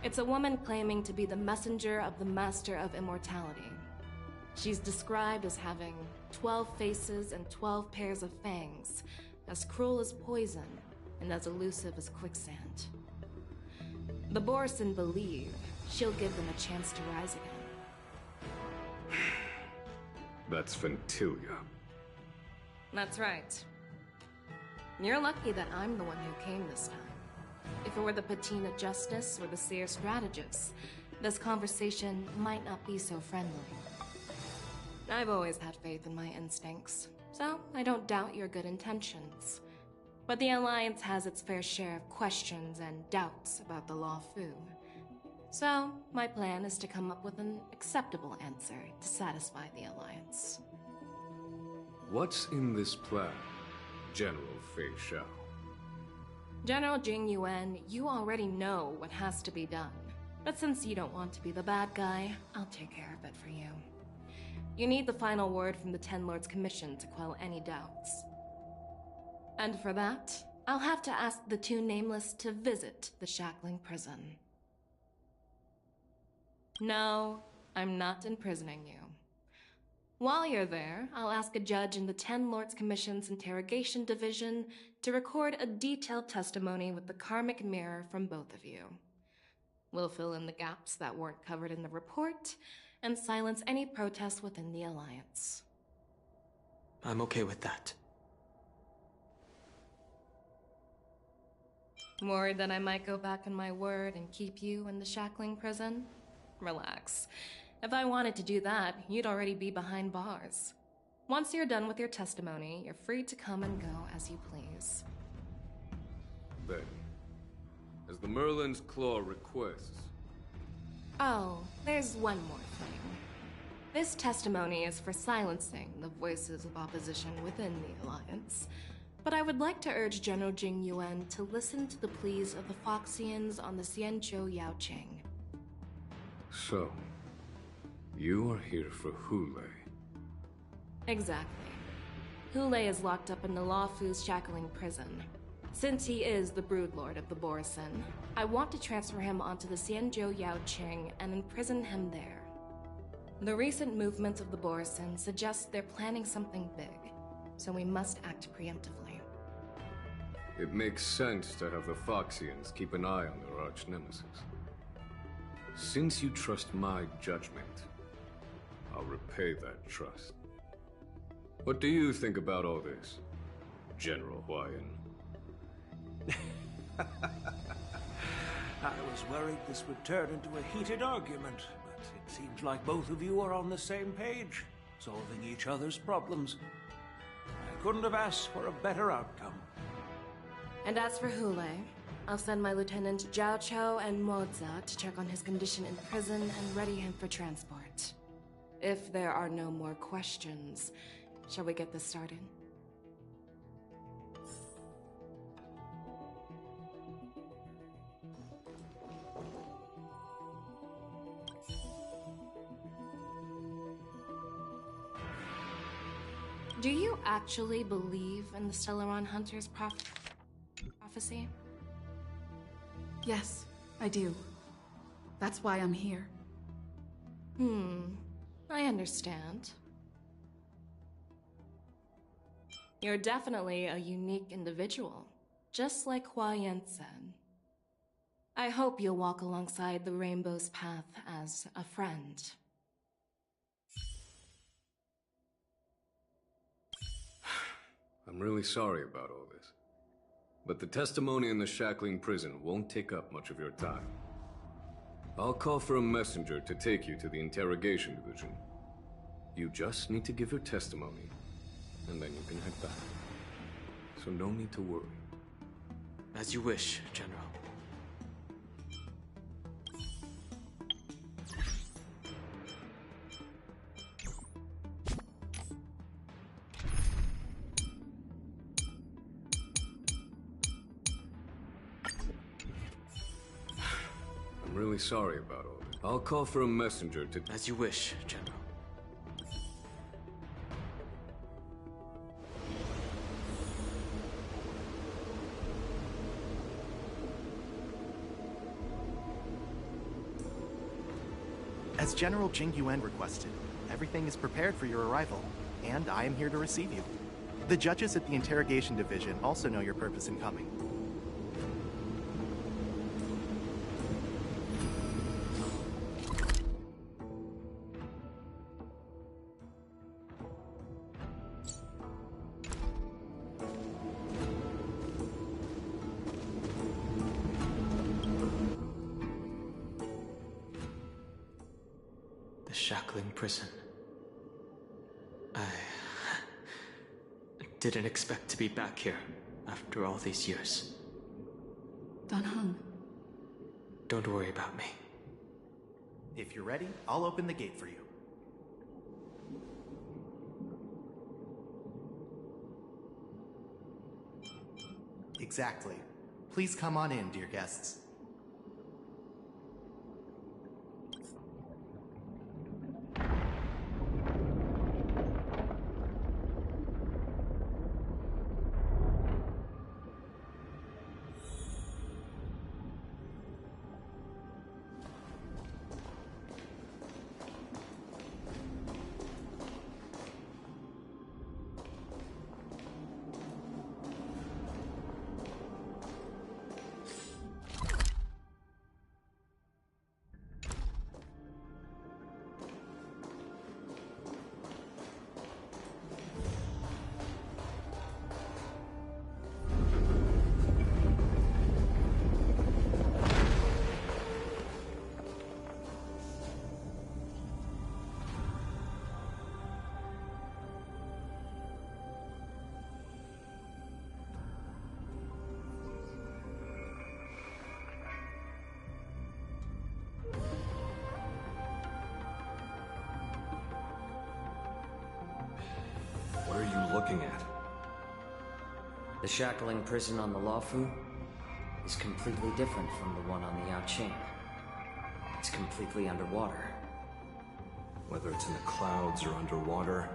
[SPEAKER 9] It's a woman claiming to be the messenger of the Master of Immortality. She's described as having 12 faces and 12 pairs of fangs, as cruel as poison, and as elusive as quicksand. The Borisin believe she'll give them a chance to rise again.
[SPEAKER 10] That's Ventilia.
[SPEAKER 9] That's right. You're lucky that I'm the one who came this time. If it were the Patina Justice or the Seer Strategist, this conversation might not be so friendly. I've always had faith in my instincts, so I don't doubt your good intentions. But the Alliance has its fair share of questions and doubts about the Lawfu. So, my plan is to come up with an acceptable answer to satisfy the Alliance.
[SPEAKER 10] What's in this plan, General Fei Shao?
[SPEAKER 9] General Jing Yuan, you already know what has to be done. But since you don't want to be the bad guy, I'll take care of it for you. You need the final word from the Ten Lords Commission to quell any doubts. And for that, I'll have to ask the two Nameless to visit the Shackling Prison. No, I'm not imprisoning you. While you're there, I'll ask a judge in the Ten Lords Commission's Interrogation Division to record a detailed testimony with the karmic mirror from both of you. We'll fill in the gaps that weren't covered in the report, and silence any protests within the Alliance.
[SPEAKER 11] I'm okay with that.
[SPEAKER 9] Worried that I might go back on my word and keep you in the Shackling Prison? Relax. If I wanted to do that, you'd already be behind bars. Once you're done with your testimony, you're free to come and go as you please.
[SPEAKER 10] Then, as the Merlin's Claw requests...
[SPEAKER 9] Oh, there's one more thing. This testimony is for silencing the voices of opposition within the Alliance. But I would like to urge General Jing Yuan to listen to the pleas of the Foxians on the Xianzhou Yaoqing.
[SPEAKER 10] So, you are here for Hule.
[SPEAKER 9] Exactly. Hule is locked up in the Lawfu's Shackling Prison. Since he is the Broodlord of the Borisin, I want to transfer him onto the Xianzhou Yaoqing and imprison him there. The recent movements of the Borisin suggest they're planning something big, so we must act preemptively.
[SPEAKER 10] It makes sense to have the Foxians keep an eye on their arch-nemesis. Since you trust my judgment, I'll repay that trust. What do you think about all this, General Huayan?
[SPEAKER 13] I was worried this would turn into a heated argument, but it seems like both of you are on the same page, solving each other's problems. I couldn't have asked for a better outcome.
[SPEAKER 9] And as for Hule, I'll send my Lieutenant Zhao Chou and Moza to check on his condition in prison and ready him for transport. If there are no more questions, shall we get this started? Do you actually believe in the Stellaron Hunter's prophecy?
[SPEAKER 12] Yes, I do. That's why I'm here.
[SPEAKER 9] I understand. You're definitely a unique individual, just like Hua Yan said. I hope you'll walk alongside the Rainbow's path as a friend.
[SPEAKER 10] I'm really sorry about all this. But the testimony in the shackling prison won't take up much of your time. I'll call for a messenger to take you to the interrogation division. You just need to give your testimony, and then you can head back. So no need to worry.
[SPEAKER 11] As you wish, General.
[SPEAKER 10] I'm really sorry about all this. I'll call for a messenger to...
[SPEAKER 11] As you wish, General.
[SPEAKER 14] As General Jing Yuan requested, everything is prepared for your arrival, and I am here to receive you. The judges at the interrogation division also know your purpose in coming.
[SPEAKER 11] Shackling prison. I didn't expect to be back here after all these years.
[SPEAKER 12] Dan Heng.
[SPEAKER 11] Don't worry about me.
[SPEAKER 14] If you're ready, I'll open the gate for you. Exactly. Please come on in, dear guests.
[SPEAKER 5] What are you looking at?
[SPEAKER 1] The shackling prison on the Luofu is completely different from the one on the Yaoqing. It's completely underwater.
[SPEAKER 5] Whether it's in the clouds or underwater,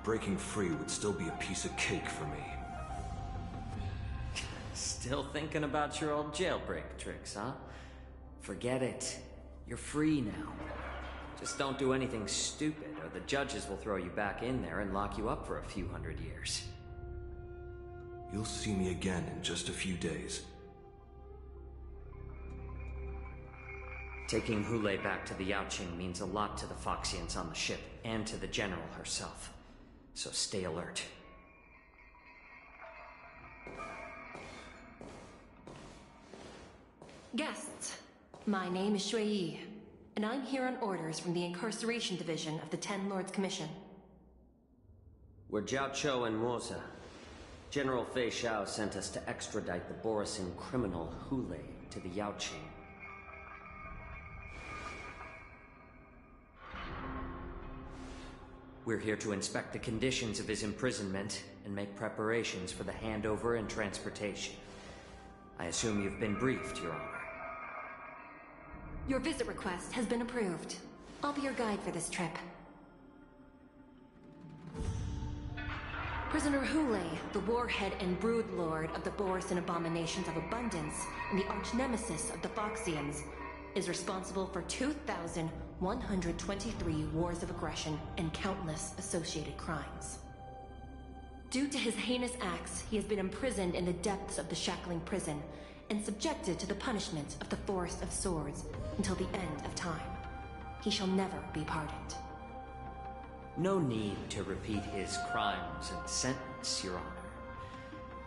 [SPEAKER 5] breaking free would still be a piece of cake for me.
[SPEAKER 1] Still thinking about your old jailbreak tricks, huh? Forget it. You're free now. Just don't do anything stupid, or the judges will throw you back in there and lock you up for a few hundred years.
[SPEAKER 5] You'll see me again in just a few days.
[SPEAKER 1] Taking hyyyype back to the Yaoqing means a lot to the Foxians on the ship, and to the General herself. So stay alert.
[SPEAKER 15] Guests, my name is Hyyyype, and I'm here on orders from the Incarceration Division of the Ten Lords Commission.
[SPEAKER 1] We're Jiao Cho and Moza. General Fei Xiao sent us to extradite the Borisin criminal hyyyype to the Yaoqing. We're here to inspect the conditions of his imprisonment and make preparations for the handover and transportation. I assume you've been briefed, Your Honor.
[SPEAKER 15] Your visit request has been approved. I'll be your guide for this trip. Prisoner Hule, the warhead and brood lord of the Borisin Abominations of Abundance and the arch-nemesis of the Foxians, is responsible for 2,123 wars of aggression and countless associated crimes. Due to his heinous acts, he has been imprisoned in the depths of the Shackling Prison and subjected to the punishment of the Forest of Swords until the end of time. He shall never be pardoned.
[SPEAKER 1] No need to repeat his crimes and sentence, Your Honor.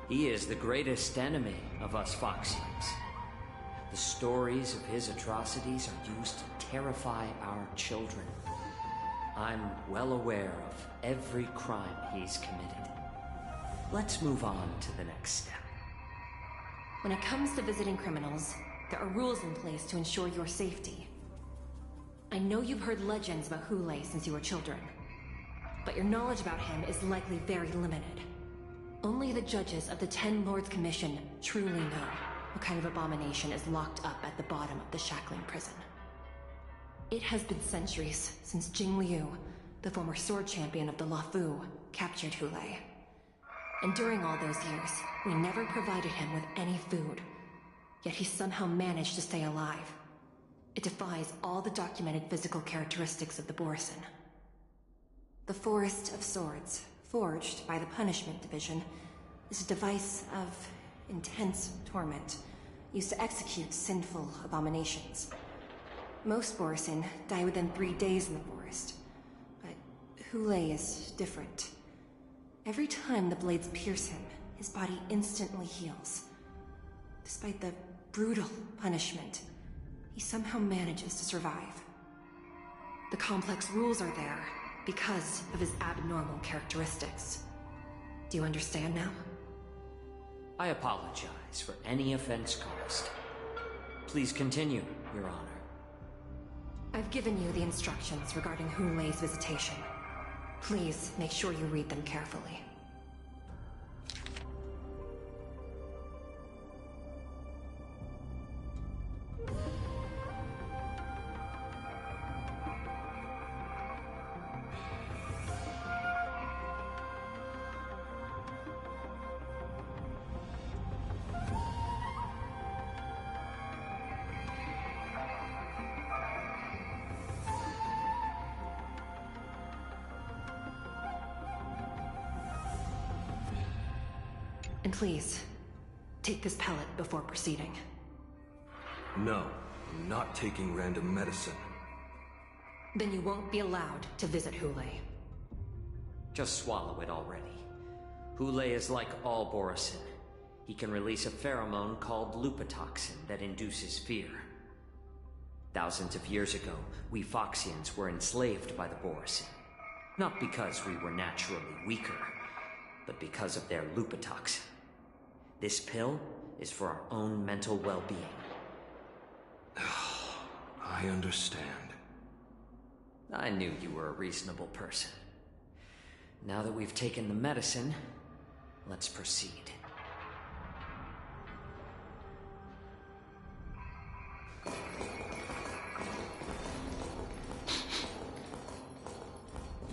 [SPEAKER 1] He is the greatest enemy of us Foxians. The stories of his atrocities are used to terrify our children. I'm well aware of every crime he's committed. Let's move on to the next step.
[SPEAKER 15] When it comes to visiting criminals, there are rules in place to ensure your safety. I know you've heard legends about Hule since you were children, but your knowledge about him is likely very limited. Only the judges of the Ten Lords Commission truly know what kind of abomination is locked up at the bottom of the Shackling Prison. It has been centuries since Jing Liu, the former sword champion of the Luofu, captured Hule. And during all those years, we never provided him with any food. Yet he somehow managed to stay alive. It defies all the documented physical characteristics of the Borisin. The Forest of Swords, forged by the Punishment Division, is a device of intense torment, used to execute sinful abominations. Most Borisin die within 3 days in the forest, but Hule is different. Every time the blades pierce him, his body instantly heals. Despite the brutal punishment, he somehow manages to survive. The complex rules are there because of his abnormal characteristics. Do you understand now?
[SPEAKER 1] I apologize for any offense caused. Please continue, Your Honor.
[SPEAKER 15] I've given you the instructions regarding Hule's visitation. Please make sure you read them carefully. And please, take this pellet before proceeding.
[SPEAKER 16] No, I'm not taking random medicine.
[SPEAKER 15] Then you won't be allowed to visit Hule.
[SPEAKER 1] Just swallow it already. Hule is like all Borisin. He can release a pheromone called lupatoxin that induces fear. Thousands of years ago, we Foxians were enslaved by the Borisin. Not because we were naturally weaker, but because of their lupatoxin. This pill is for our own mental well-being.
[SPEAKER 16] I understand.
[SPEAKER 1] I knew you were a reasonable person. Now that we've taken the medicine, let's proceed.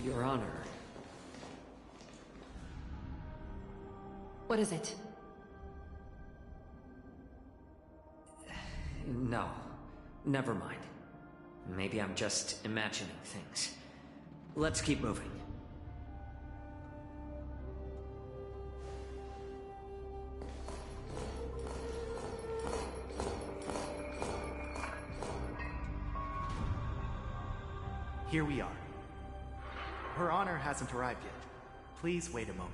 [SPEAKER 1] Your Honor.
[SPEAKER 15] What is it?
[SPEAKER 1] No. Never mind. Maybe I'm just imagining things. Let's keep moving.
[SPEAKER 14] Here we are. Her Honor hasn't arrived yet. Please wait a moment.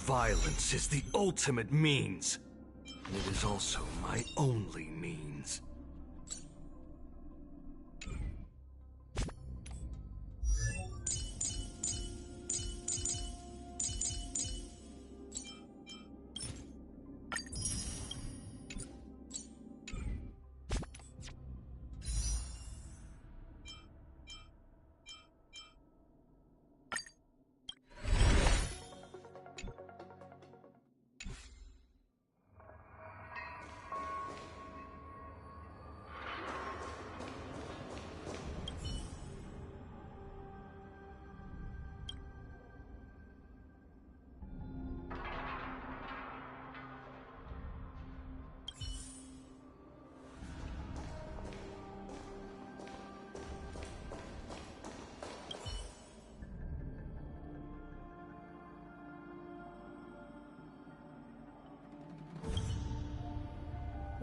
[SPEAKER 16] Violence is the ultimate means. And it is also my only means.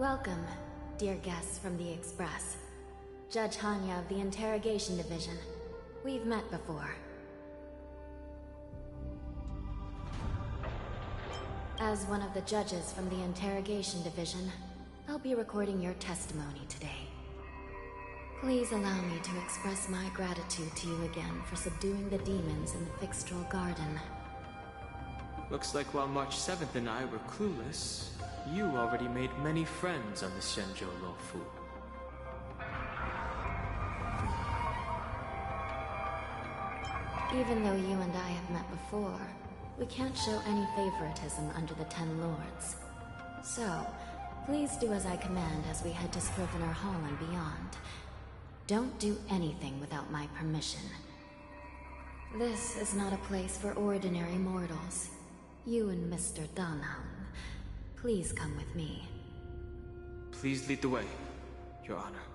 [SPEAKER 2] Welcome, dear guests from the Express. Judge Hanya of the Interrogation Division. We've met before. As one of the judges from the Interrogation Division, I'll be recording your testimony today. Please allow me to express my gratitude to you again for subduing the demons in the Fixtral Garden.
[SPEAKER 11] Looks like while March 7th and I were clueless, you already made many friends on the Xianzhou Luofu.
[SPEAKER 2] Even though you and I have met before, we can't show any favoritism under the Ten Lords. So, please do as I command as we head to Scrivener Hall and beyond. Don't do anything without my permission. This is not a place for ordinary mortals. You and Mr. Danheng, please come with me.
[SPEAKER 11] Please lead the way, Your Honor.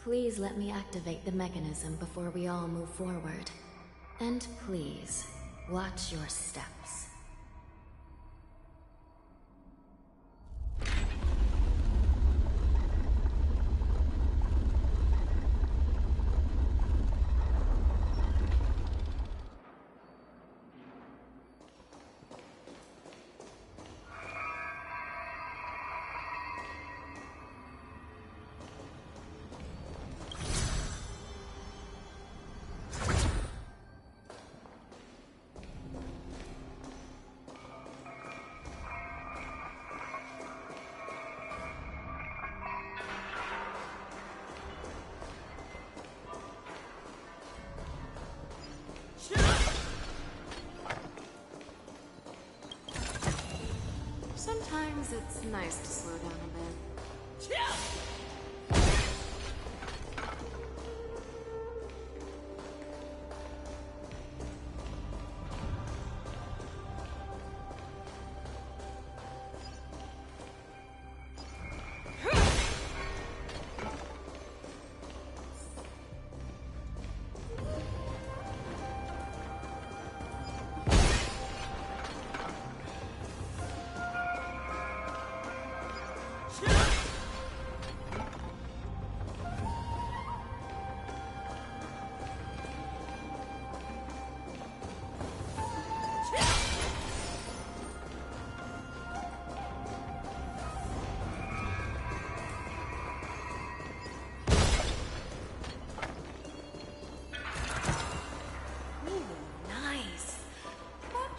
[SPEAKER 2] Please let me activate the mechanism before we all move forward. And please, watch your steps.
[SPEAKER 9] Sometimes it's nice to slow down a bit.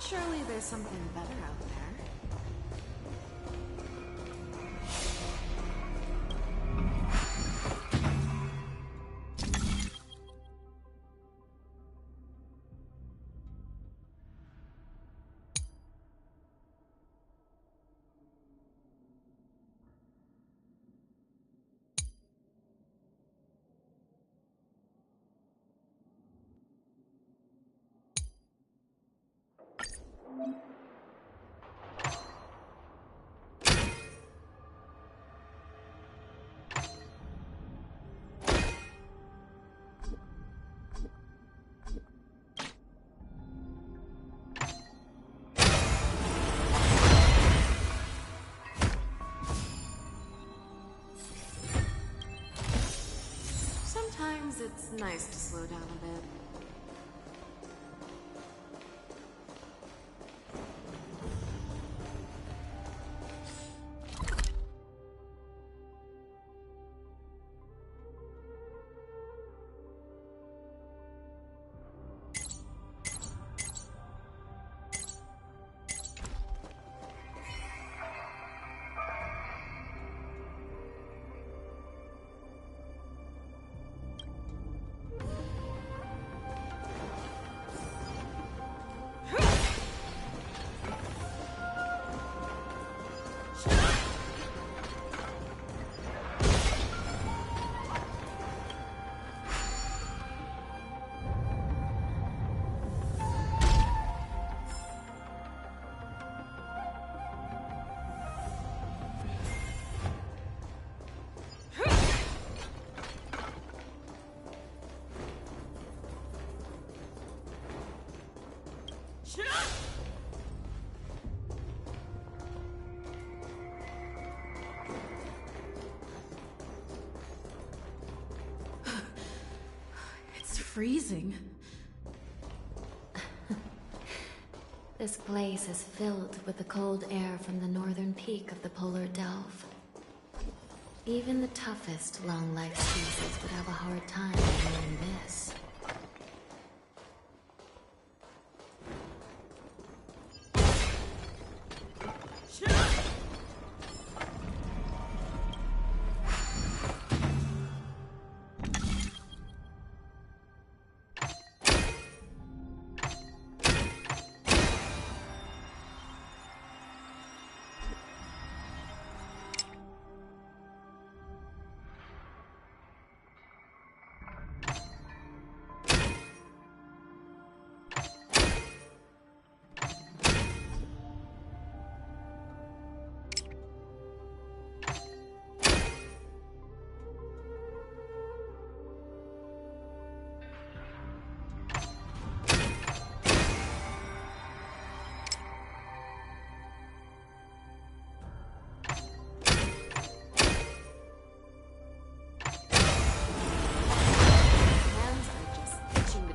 [SPEAKER 9] Surely there's something better out there. Sometimes it's nice to slow down a bit.
[SPEAKER 12] freezing.
[SPEAKER 15] This place is filled with the cold air from the northern peak of the polar delve. Even the toughest long-life species would have a hard time handling this.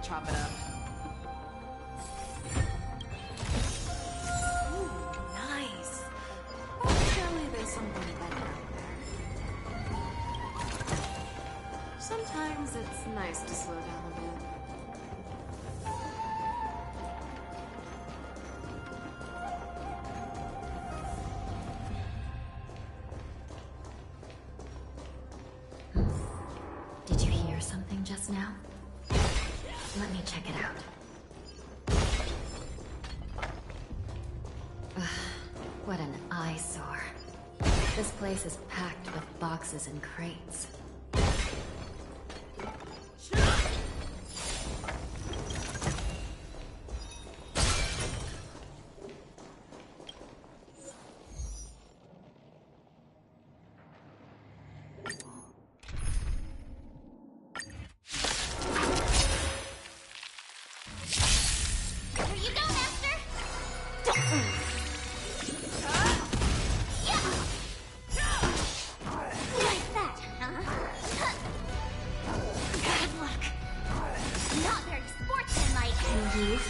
[SPEAKER 9] Chop it up. Ooh, nice. Oh, surely there's something better out there. Sometimes it's nice to slow down a bit.
[SPEAKER 15] Did you hear something just now? Let me check it out. Ugh, what an eyesore. This place is packed with boxes and crates.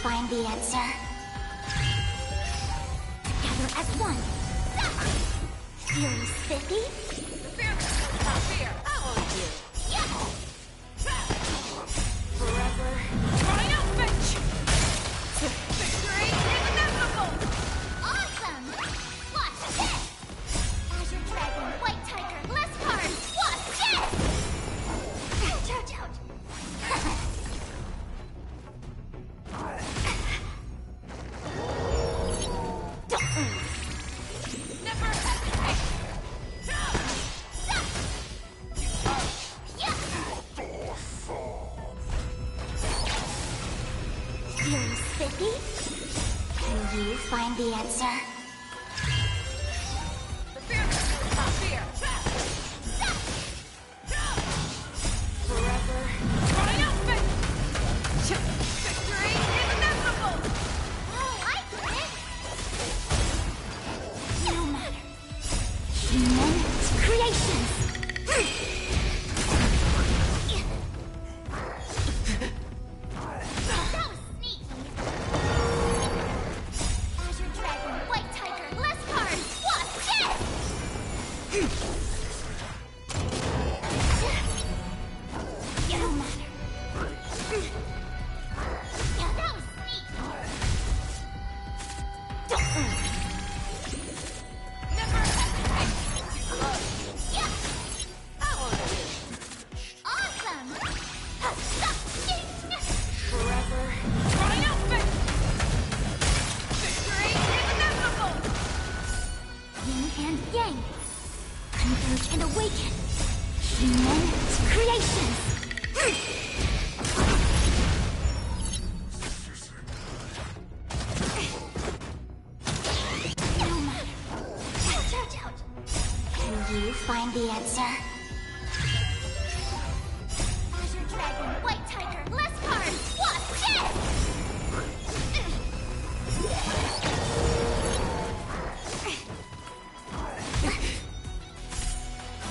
[SPEAKER 4] Find the answer. Together as one. Feeling spiffy?
[SPEAKER 9] Fear. I want you. Forever. Triumphant! Victory is inevitable!
[SPEAKER 4] Awesome! Watch this! Azure Dragon, White Tiger, list card! Watch this! Ouch, ouch, ouch! Feeling spiffy? Can you find the answer?
[SPEAKER 9] Fear. Forever. Triumphant! Victory is inevitable!
[SPEAKER 4] Oh, I get it! No matter. Human creations! That was sneaky! Azure Dragon, White Tiger, list card! Watch this! No matter. Yeah, that was sneaky!
[SPEAKER 9] Never hesitate!
[SPEAKER 4] Yeah!
[SPEAKER 9] I want you.
[SPEAKER 4] Awesome!
[SPEAKER 9] Forever. Triumphant! Victory is inevitable!
[SPEAKER 4] Yin and Yang. Converge and awaken. Human creations. No matter. Ouch, ouch, ouch. Can you find the answer? Azure Dragon, White Tiger, list card. Watch this!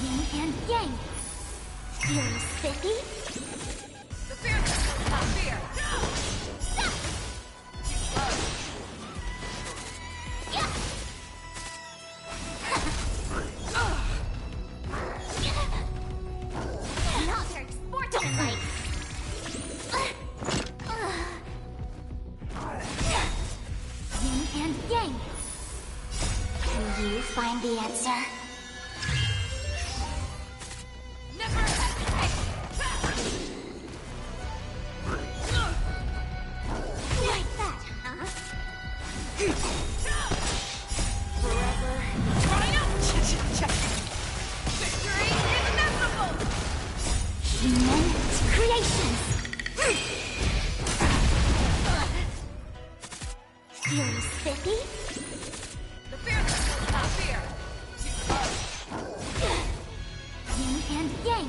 [SPEAKER 4] Yin and Yang. Feeling spiffy?
[SPEAKER 9] The fear.
[SPEAKER 4] find the answer.
[SPEAKER 2] Never hesitate!
[SPEAKER 4] Like that, huh?
[SPEAKER 2] Forever. Rhino! Victory is inevitable!
[SPEAKER 4] Human creations! Fury spiffy?
[SPEAKER 2] The fearless will not fear!
[SPEAKER 4] Yin and yang.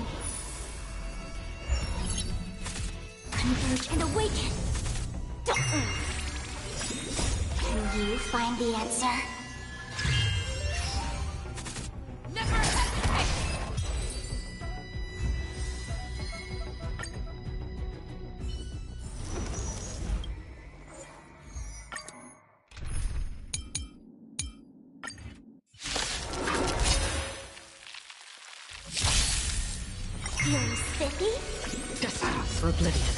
[SPEAKER 4] Converge and awaken. Can you find the answer?
[SPEAKER 2] Never hesitate!
[SPEAKER 4] Fury spiffy?
[SPEAKER 15] Destined for oblivion.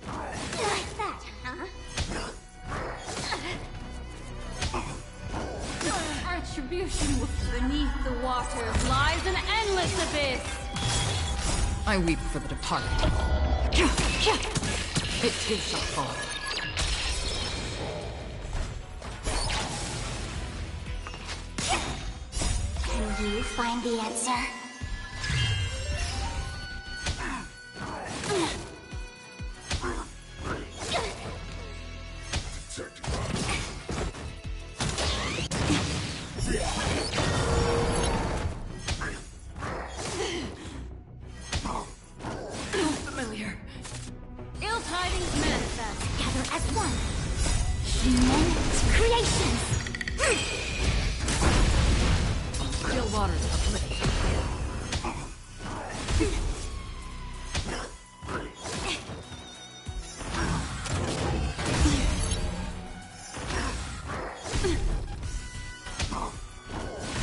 [SPEAKER 4] Like that, huh?
[SPEAKER 12] Retribution beneath the waters lies an endless abyss.
[SPEAKER 15] I weep for the departed. It too shall fall.
[SPEAKER 4] Can you find the answer?
[SPEAKER 15] Familiar.
[SPEAKER 12] Ill tidings manifest.
[SPEAKER 4] Gather as one. Human creations.
[SPEAKER 15] Still waters of oblivion.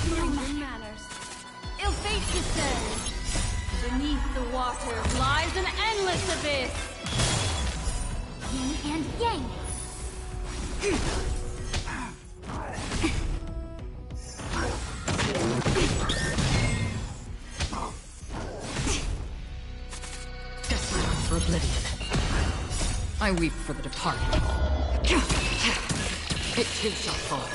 [SPEAKER 12] Human manners. Ill fate descends. Beneath the waters lies an endless abyss.
[SPEAKER 4] Yin and yang.
[SPEAKER 15] Destined for oblivion. I weep for the departed. It too shall fall.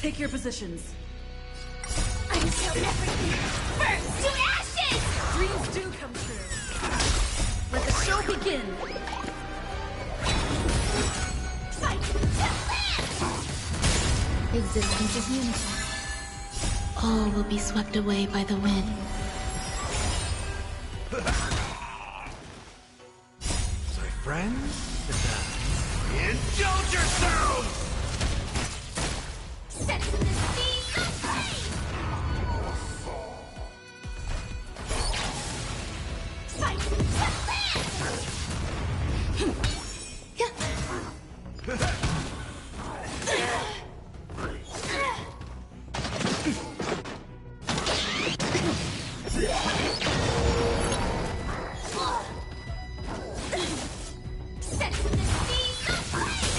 [SPEAKER 12] Take your positions.
[SPEAKER 4] Until everything burns to ashes!
[SPEAKER 12] Dreams do come true. Let the show begin.
[SPEAKER 4] Fight to live!
[SPEAKER 17] Existence is unity. All will be swept away by the wind.
[SPEAKER 16] My friends, indulge yourselves!
[SPEAKER 4] Set to the speed of flame! Fight to Set to the speed of flame!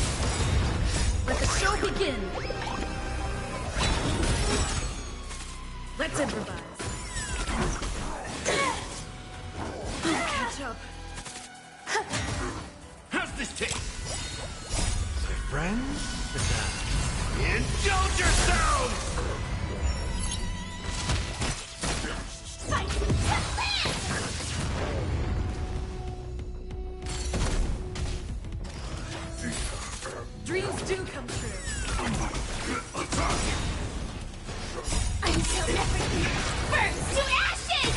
[SPEAKER 12] Let the show begin. Let's improvise. I'll catch up.
[SPEAKER 16] How's this taste? My friends, indulge yourselves!
[SPEAKER 4] Fight to live!
[SPEAKER 12] Dreams do come true.
[SPEAKER 4] Until everything burns to ashes!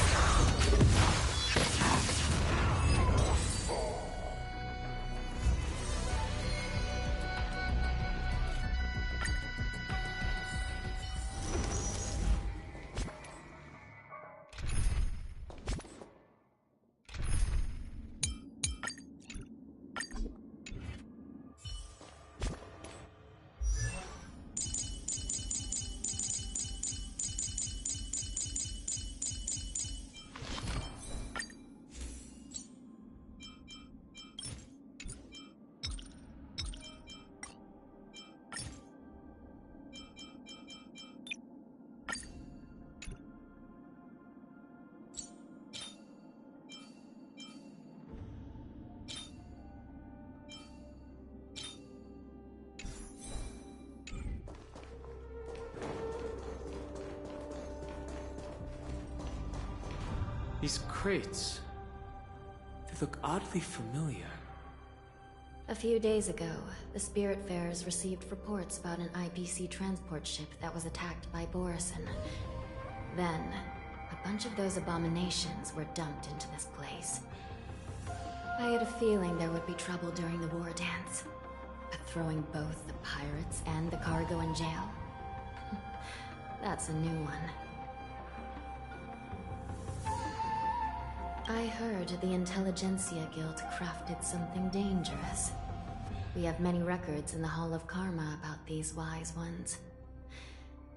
[SPEAKER 11] These crates, they look oddly familiar.
[SPEAKER 15] A few days ago, the Spiritfarers received reports about an IPC transport ship that was attacked by Borison. Then, a bunch of those abominations were dumped into this place. I had a feeling there would be trouble during the war dance, but throwing both the pirates and the cargo in jail? That's a new one. I heard the Intelligentsia Guild crafted something dangerous. We have many records in the Hall of Karma about these wise ones.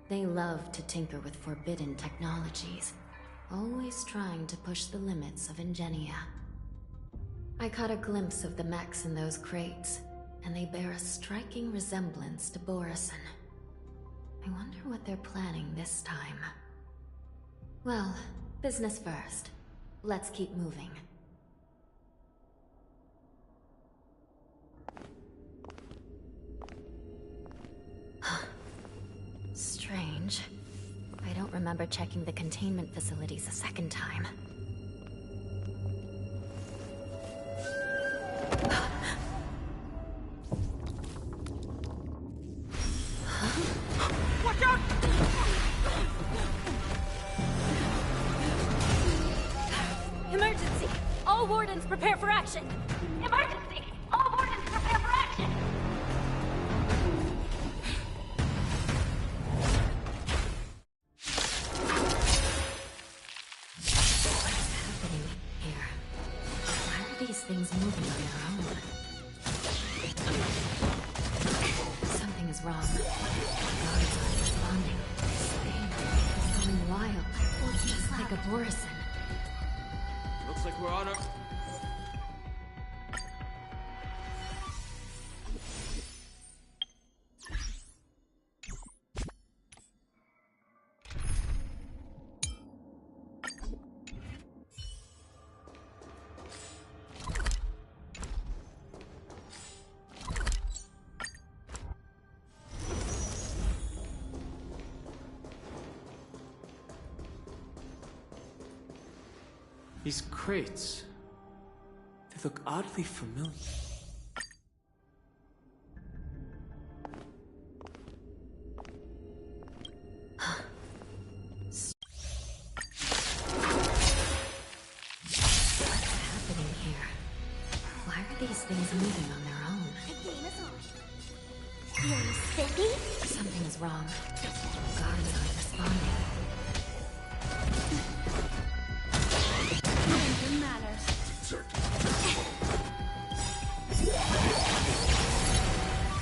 [SPEAKER 15] They love to tinker with forbidden technologies, always trying to push the limits of Ingenia. I caught a glimpse of the mechs in those crates, and they bear a striking resemblance to Borison. I wonder what they're planning this time. Well, business first. Let's keep moving. Strange. I don't remember checking the containment facilities a second time.
[SPEAKER 18] Watch out!
[SPEAKER 19] Emergency! All wardens prepare for action! Emergency! All wardens prepare for action!
[SPEAKER 15] What's happening here? Why are these things moving on their own? Something is wrong. Guards aren't responding. This thing is going wild. Just like a Borison.
[SPEAKER 11] Looks like we're on our... These crates, they look oddly familiar.
[SPEAKER 15] What's happening here? Why are these things moving on their own?
[SPEAKER 4] The game is on. Feeling spiffy?
[SPEAKER 15] Something is wrong. Guards aren't responding.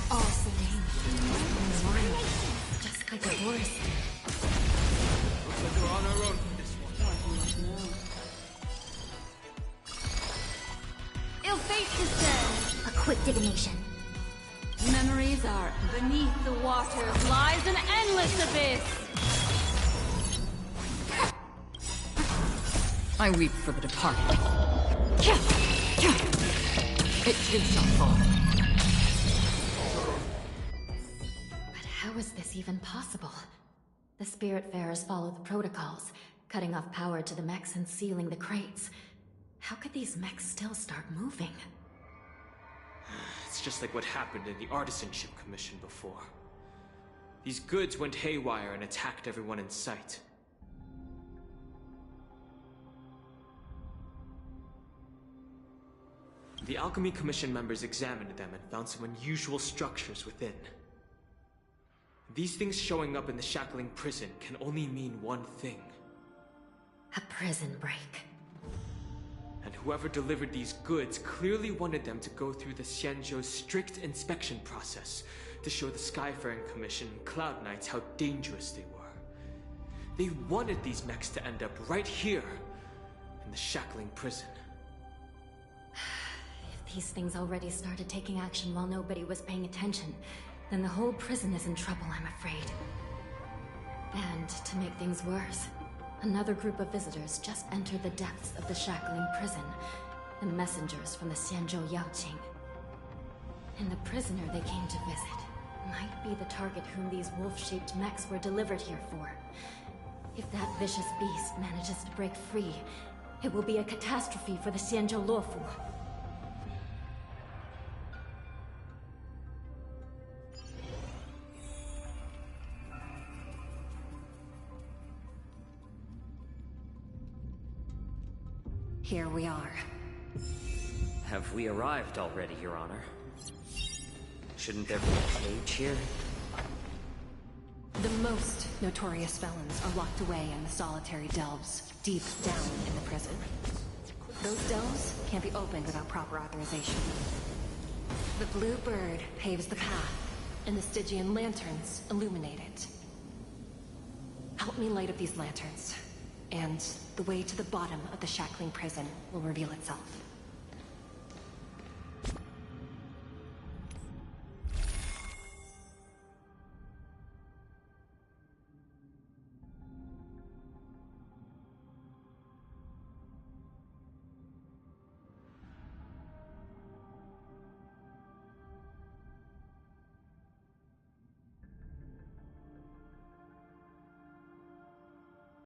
[SPEAKER 15] All sitting. Just like a horse.
[SPEAKER 11] Looks like we're on our own for this one.
[SPEAKER 19] Ill fate is dead.
[SPEAKER 4] A quick divination.
[SPEAKER 19] Memories are beneath the waters lies an endless abyss. I weep for the departed. It did not fall.
[SPEAKER 15] But how is this even possible? The Spiritfarers follow the protocols, cutting off power to the mechs and sealing the crates. How could these mechs still start moving?
[SPEAKER 11] It's just like what happened in the Artisanship Commission before. These goods went haywire and attacked everyone in sight. The Alchemy Commission members examined them and found some unusual structures within. These things showing up in the Shackling prison can only mean one thing.
[SPEAKER 15] A prison break.
[SPEAKER 11] And whoever delivered these goods clearly wanted them to go through the Xianzhou's strict inspection process to show the Skyfaring Commission and Cloud Knights how dangerous they were. They wanted these mechs to end up right here, in the Shackling prison.
[SPEAKER 15] If these things already started taking action while nobody was paying attention, then the whole prison is in trouble, I'm afraid. And to make things worse, another group of visitors just entered the depths of the Shackling prison, the messengers from the Xianzhou Yaoqing. And the prisoner they came to visit might be the target whom these wolf-shaped mechs were delivered here for. If that vicious beast manages to break free, It will be a catastrophe for the Xianzhou Luofu. Here we are.
[SPEAKER 1] Have we arrived already, Your Honor? Shouldn't there be a cage here?
[SPEAKER 15] The most notorious felons are locked away in the solitary delves, deep down in the prison. Those delves can't be opened without proper authorization. The blue bird paves the path, and the Stygian lanterns illuminate it. Help me light up these lanterns, and the way to the bottom of the shackling prison will reveal itself.